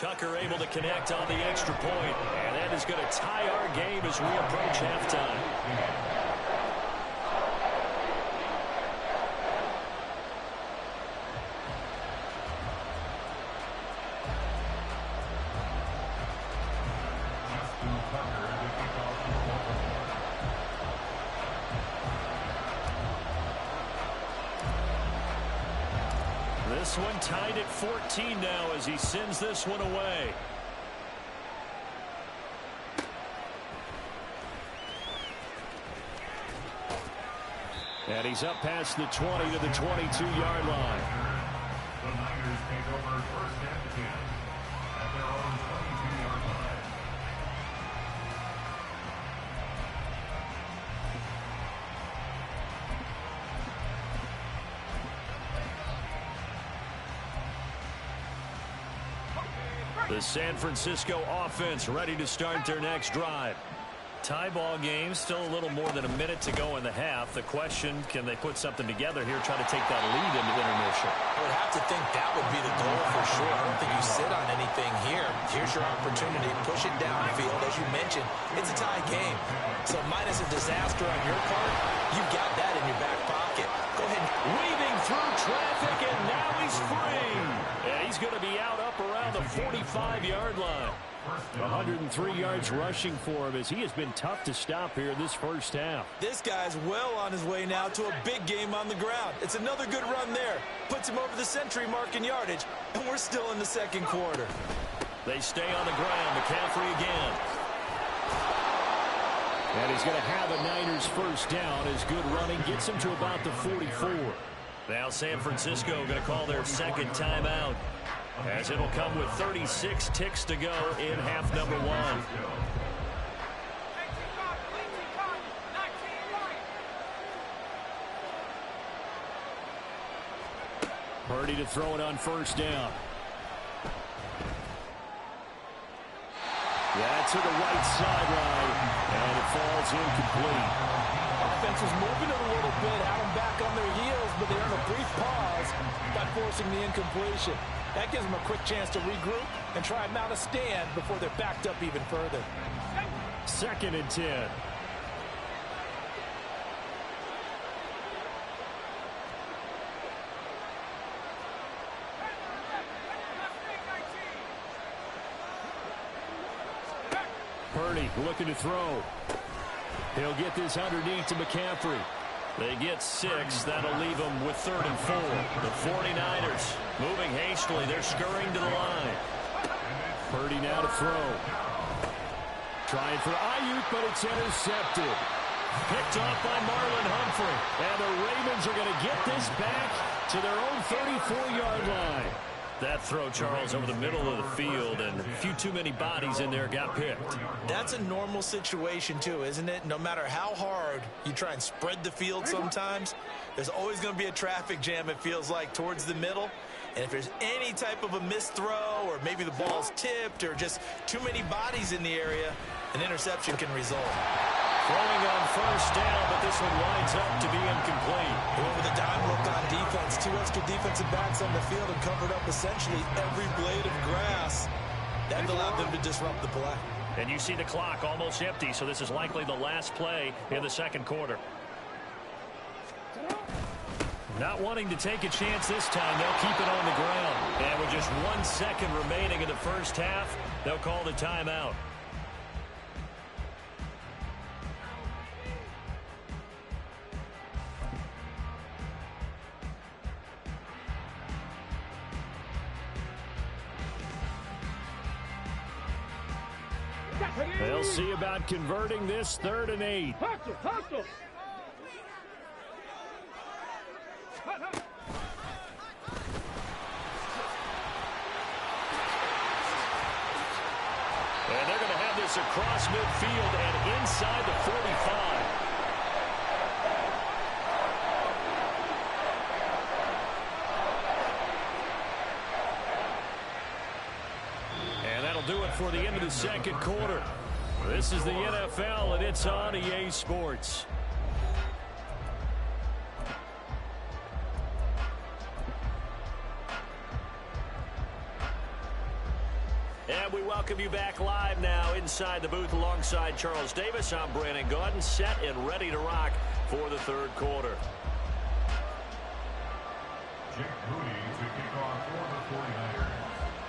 Tucker able to connect on the extra point. And that is going to tie our game as we approach halftime. This one tied at 14 now as he sends this one away. And he's up past the 20 to the 22-yard line. The Niners take over first and 10 at their own 22-yard line. The San Francisco offense ready to start their next drive. Tie ball game, still a little more than a minute to go in the half. The question, can they put something together here, try to take that lead into intermission? I would have to think that would be the goal for sure. I don't think you sit on anything here. Here's your opportunity. Push it downfield. As you mentioned, it's a tie game. So minus a disaster on your part, you've got that in your back pocket. Go ahead. Weaving through traffic, and now he's free. And he's going to be out up around the 45-yard line. 103 yards rushing for him as he has been tough to stop here this first half. This guy's well on his way now to a big game on the ground. It's another good run there. Puts him over the century mark in yardage, and we're still in the second quarter. They stay on the ground. McCaffrey again. And he's going to have a Niners first down as good running gets him to about the 44. Now San Francisco going to call their second timeout, as it'll come with 36 ticks to go in half number one. Purdy to throw it on first down. Yeah, to the right sideline, and it falls incomplete. Offense was moving it a little bit, had them back on their heels, but they earned a brief pause by forcing the incompletion. That gives them a quick chance to regroup and try and mount a stand before they're backed up even further. Second and 10. Purdy looking to throw. He'll get this underneath to McCaffrey. They get 6. That'll leave them with 3rd and 4. The 49ers moving hastily. They're scurrying to the line. Purdy now to throw. Trying for Ayuk, but it's intercepted. Picked off by Marlon Humphrey. And the Ravens are going to get this back to their own 34-yard line. That throw, Charles, over the middle of the field, and a few too many bodies in there got picked. That's a normal situation, too, isn't it? No matter how hard you try and spread the field sometimes, there's always going to be a traffic jam, it feels like, towards the middle. And if there's any type of a missed throw, or maybe the ball's tipped, or just too many bodies in the area, an interception can result. Throwing on first down, but this one winds up to be incomplete. They went with a dime look on defense. 2 extra defensive backs on the field and covered up essentially every blade of grass. That allowed them to disrupt the play. And you see the clock almost empty, so this is likely the last play in the second quarter. Not wanting to take a chance this time, they'll keep it on the ground. And with just 1 second remaining in the first half, they'll call the timeout. They'll see about converting this 3rd and 8. Hustle, hustle. And they're going to have this across midfield and inside the 45. And that'll do it for the end of the second quarter. This is the NFL, and it's on EA Sports. We welcome you back live now inside the booth alongside Charles Davis. I'm Brandon Gaudin, set and ready to rock for the third quarter. Jake Moody to kick off for the 49ers.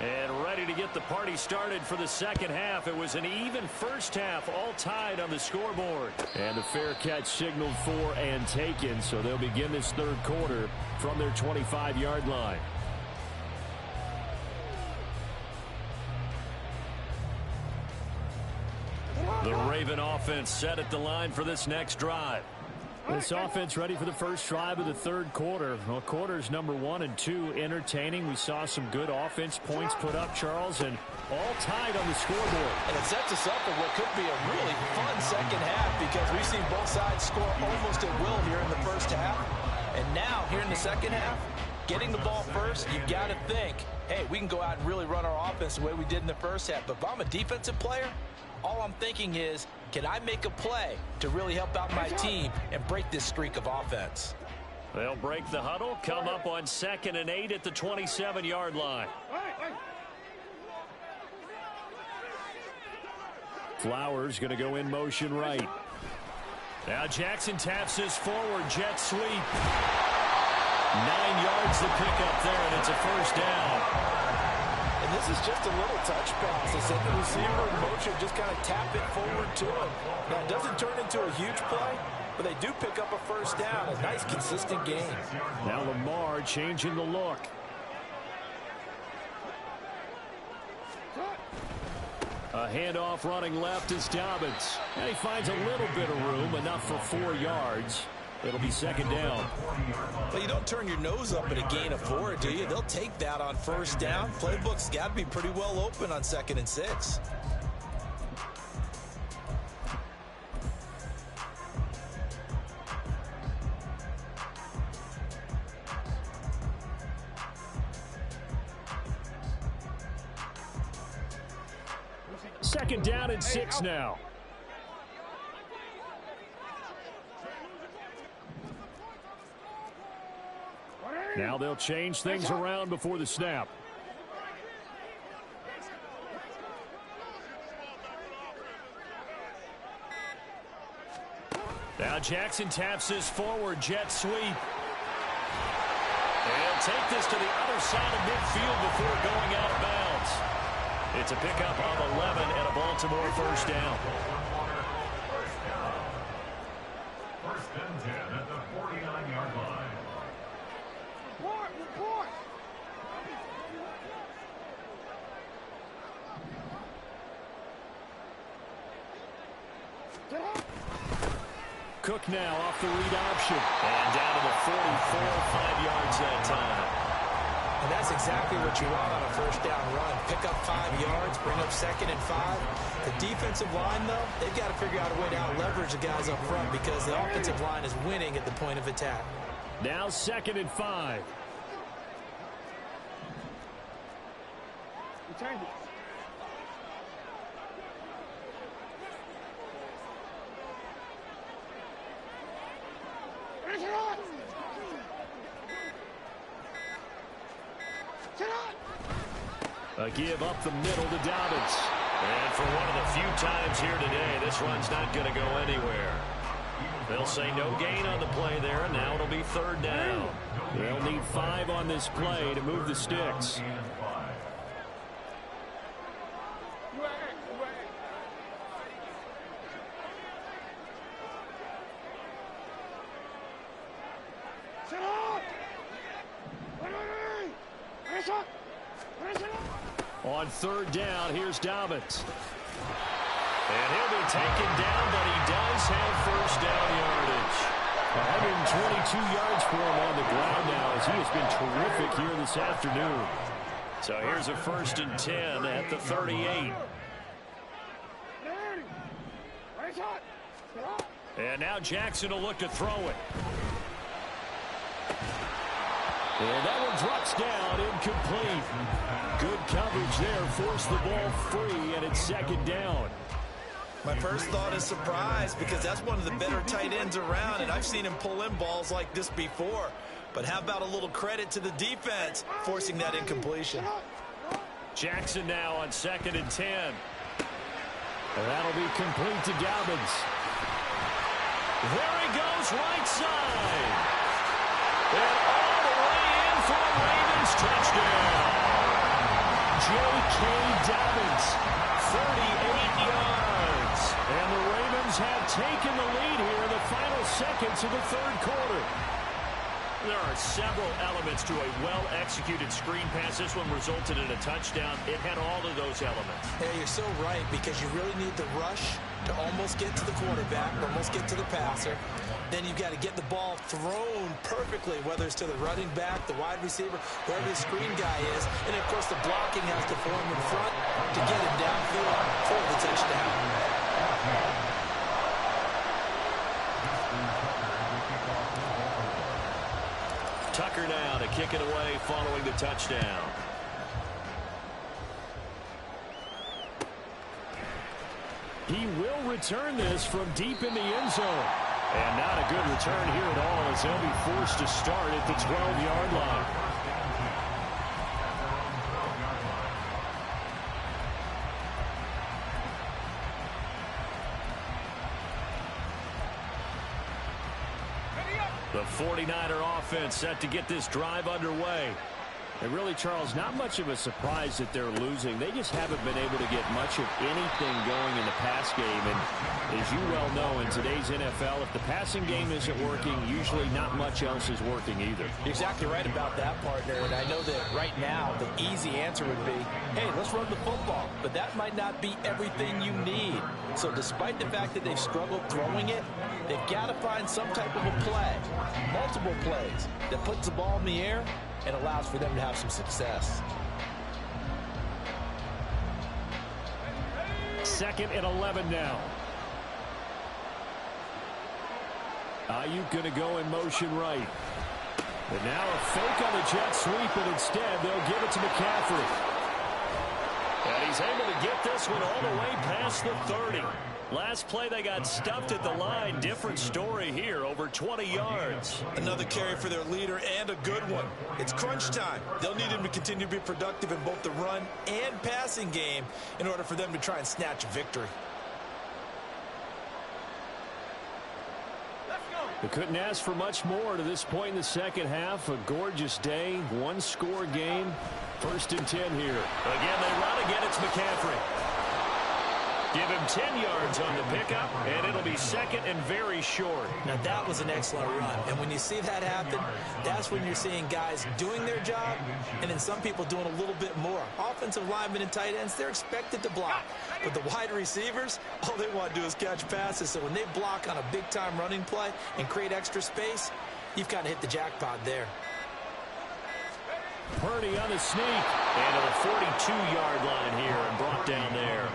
And ready to get the party started for the second half. It was an even first half, all tied on the scoreboard. And the fair catch signaled for and taken, so they'll begin this third quarter from their 25-yard line. The Raven offense set at the line for this next drive. This offense ready for the first drive of the third quarter. Well, quarters number 1 and 2 entertaining. We saw some good offense points put up, Charles, and all tied on the scoreboard. And it sets us up for what could be a really fun second half because we've seen both sides score almost at will here in the first half. And now, here in the second half, getting the ball first, you've got to think, hey, we can go out and really run our offense the way we did in the first half. But if I'm a defensive player, all I'm thinking is, can I make a play to really help out my team and break this streak of offense? They'll break the huddle, come up on 2nd and 8 at the 27-yard line. Flowers going to go in motion right. Now Jackson taps his forward jet sweep. 9 yards to pick up there, and it's a first down. And this is just a little touch pass. They send the receiver in motion, just kind of tap it forward to him. Now, it doesn't turn into a huge play, but they do pick up a first down. A nice, consistent game. Now Lamar changing the look. A handoff running left is Dobbins. And he finds a little bit of room, enough for 4 yards. It'll be second down. Well, you don't turn your nose up at a gain of 4, do you? They'll take that on first down. Playbook's got to be pretty well open on 2nd and 6. Second down and 6 now. Now they'll change things around before the snap. Now Jackson taps his forward jet sweep. They'll take this to the other side of midfield before going out of bounds. It's a pickup of 11 and a Baltimore first down. First and 10 at the 49-yard line. Cook now off the read option. And down to the 44, 5 yards that time. And that's exactly what you want on a first down run. Pick up 5 yards, bring up 2nd and 5. The defensive line, though, they've got to figure out a way to out-leverage the guys up front because the offensive line is winning at the point of attack. Now 2nd and 5. Return it. A give up the middle to Dobbins. And for one of the few times here today, this run's not going to go anywhere. They'll say no gain on the play there, and now it'll be third down. They'll need 5 on this play to move the sticks. On third down, here's Dobbins. And he'll be taken down, but he does have first down yardage. 122 yards for him on the ground now as he has been terrific here this afternoon. So here's a 1st and 10 at the 38. And now Jackson will look to throw it. And that one drops down, incomplete. Good coverage there, forced the ball free, and it's second down. My first thought is surprise because that's one of the better tight ends around, and I've seen him pull in balls like this before. But how about a little credit to the defense forcing that incompletion? Jackson now on 2nd and 10. And that'll be complete to Dobbins. There he goes, right side. And all the way in for a Ravens touchdown. J.K. Dobbins, 38 yards. And the Ravens have taken the lead here in the final seconds of the third quarter. There are several elements to a well-executed screen pass. This one resulted in a touchdown. It had all of those elements. Hey, you're so right, because you really need the rush to almost get to the quarterback, almost get to the passer. Then you've got to get the ball thrown perfectly, whether it's to the running back, the wide receiver, wherever the screen guy is. And, of course, the blocking has to form in front to get him downfield for the touchdown. Tucker now to kick it away following the touchdown. He will return this from deep in the end zone. And not a good return here at all, as they'll be forced to start at the 12-yard line. The 49er offense set to get this drive underway. And really, Charles, not much of a surprise that they're losing. They just haven't been able to get much of anything going in the pass game. And as you well know, in today's NFL, if the passing game isn't working, usually not much else is working either. You're exactly right about that, partner. And I know that right now the easy answer would be, hey, let's run the football. But that might not be everything you need. So despite the fact that they've struggled throwing it, they've got to find some type of a play, multiple plays, that puts the ball in the air and allows for them to have some success. 2nd and 11 now. Ayuk going to go in motion right. But now a fake on the jet sweep, and instead they'll give it to McCaffrey. And he's able to get this one all the way past the 30. Last play they got stuffed at the line. Different story here, over 20 yards. Another carry for their leader, and a good one. It's crunch time. They'll need him to continue to be productive in both the run and passing game in order for them to try and snatch a victory. They couldn't ask for much more to this point in the second half. A gorgeous day, one-score game. 1st and 10 here. Again, they run again. It's McCaffrey. Give him 10 yards on the pickup, and it'll be 2nd and very short. Now, that was an excellent run. And when you see that happen, that's when you're seeing guys doing their job, and then some people doing a little bit more. Offensive linemen and tight ends, they're expected to block. But the wide receivers, all they want to do is catch passes. So when they block on a big-time running play and create extra space, you've kind of hit the jackpot there. Purdy on the sneak. And to the 42-yard line here and brought down there.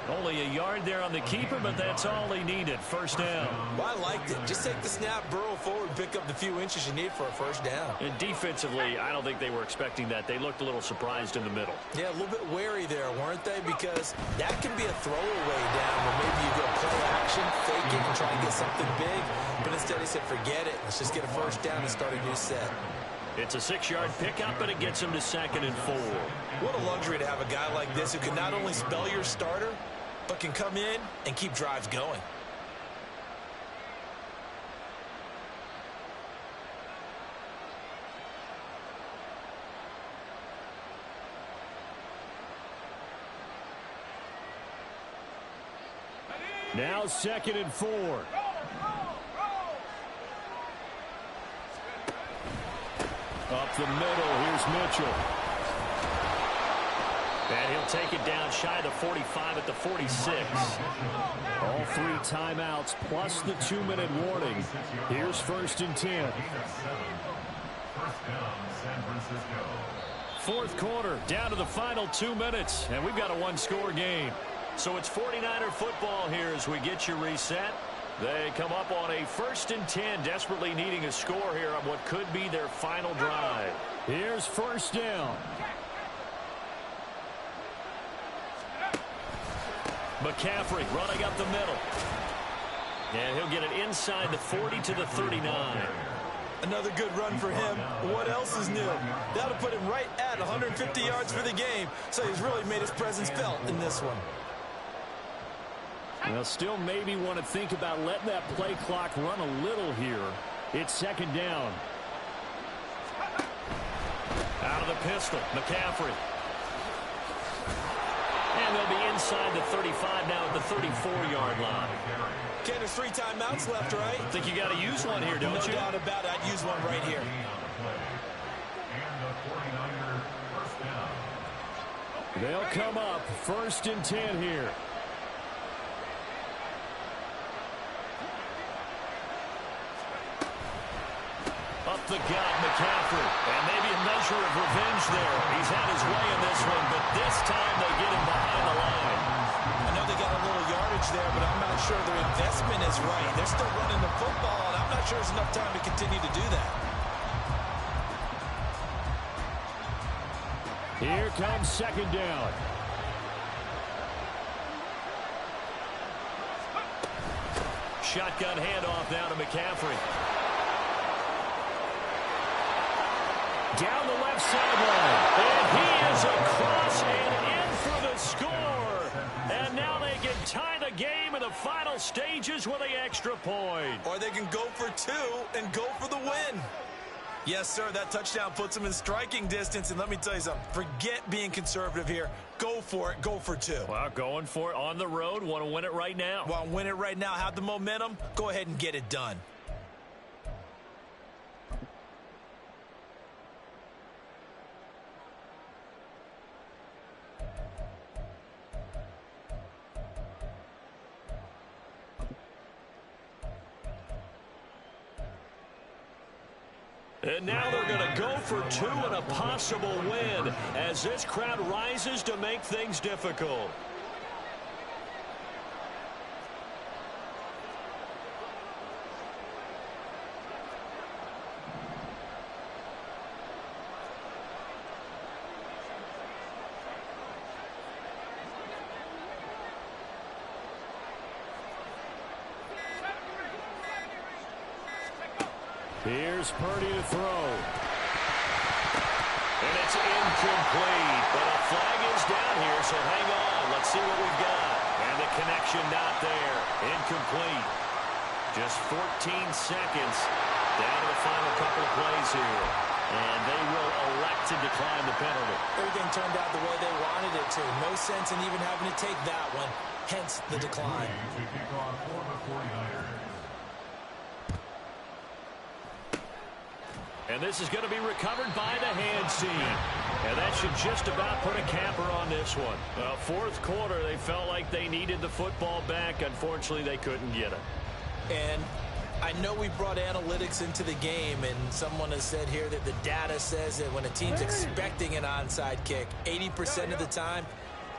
Only a yard there on the keeper, but that's all he needed. 1st down. Well, I liked it. Just take the snap, burrow forward, pick up the few inches you need for a 1st down. And defensively, I don't think they were expecting that. They looked a little surprised in the middle. Yeah, a little bit wary there, weren't they? Because that can be a throwaway down where maybe you go play action, fake it, and try and get something big. But instead he said, forget it. Let's just get a 1st down and start a new set. It's a 6-yard pickup, and it gets him to 2nd and 4. What a luxury to have a guy like this who can not only spell your starter, but can come in and keep drives going. Now 2nd and 4. Up the middle, here's Mitchell. And he'll take it down shy of the 45 at the 46. All 3 timeouts plus the 2-minute warning. Here's 1st and 10. 4th quarter, down to the final 2 minutes, and we've got a 1-score game. So it's 49er football here as we get you reset. They come up on a 1st and 10, desperately needing a score here on what could be their final drive. Here's 1st down. McCaffrey running up the middle. And he'll get it inside the 40 to the 39. Another good run for him. What else is new? That'll put him right at 150 yards for the game, so he's really made his presence felt in this one. Well, still maybe want to think about letting that play clock run a little here. It's second down. Out of the pistol, McCaffrey. And they'll be inside the 35 now at the 34-yard line. Okay, there's 3 timeouts left, right? I think you got to use one here, don't you? No doubt about it. I'd use one right here. They'll come up 1st and 10 here. Up the gut, McCaffrey. And maybe a measure of revenge there. He's had his way in this one, but this time they get him behind the line. I know they got a little yardage there, but I'm not sure their investment is right. They're still running the football, and I'm not sure there's enough time to continue to do that. Here comes second down. Shotgun handoff now to McCaffrey. Down the left sideline. And he is across and in for the score. And now they can tie the game in the final stages with the extra point. Or they can go for 2 and go for the win. Yes, sir, that touchdown puts them in striking distance. And let me tell you something, forget being conservative here. Go for it, go for 2. Well, going for it on the road. Want to win it right now. Want to win it right now, have the momentum, go ahead and get it done. And now they're going to go for 2 and a possible win as this crowd rises to make things difficult. Here's Purdy to throw. And it's incomplete. But a flag is down here, so hang on. Let's see what we've got. And the connection not there. Incomplete. Just 14 seconds down to the final couple of plays here. And they will elect to decline the penalty. Everything turned out the way they wanted it to. No sense in even having to take that one. Hence the decline. And this is going to be recovered by the hands team. And that should just about put a capper on this one. Well, 4th quarter, they felt like they needed the football back. Unfortunately, they couldn't get it. And I know we brought analytics into the game, and someone has said here that the data says that when a team's expecting an onside kick, 80% of the time,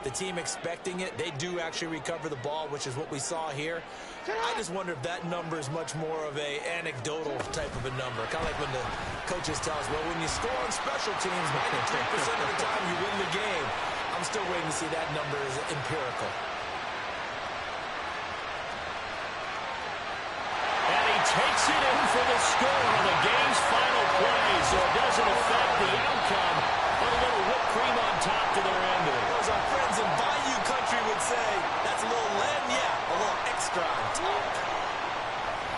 the team expecting it, they do actually recover the ball, which is what we saw here. I just wonder if that number is much more of a anecdotal type of a number. Kind of like when the coaches tell us, well, when you score on special teams, 93% of the time you win the game. I'm still waiting to see that number is empirical. And he takes it in for the score on the game's final play, so it doesn't affect the outcome, but a little whipped cream on top to their ending. As our friends in Bayou Country would say, that's a little lead, yeah, a little extra on top.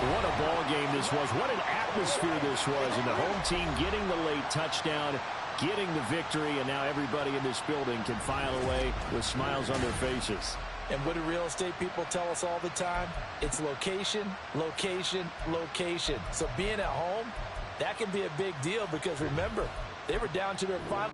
What a ball game this was. What an atmosphere this was. And the home team getting the late touchdown, getting the victory, and now everybody in this building can file away with smiles on their faces. And what do real estate people tell us all the time? It's location, location, location. So being at home, that can be a big deal because remember, they were down to their final.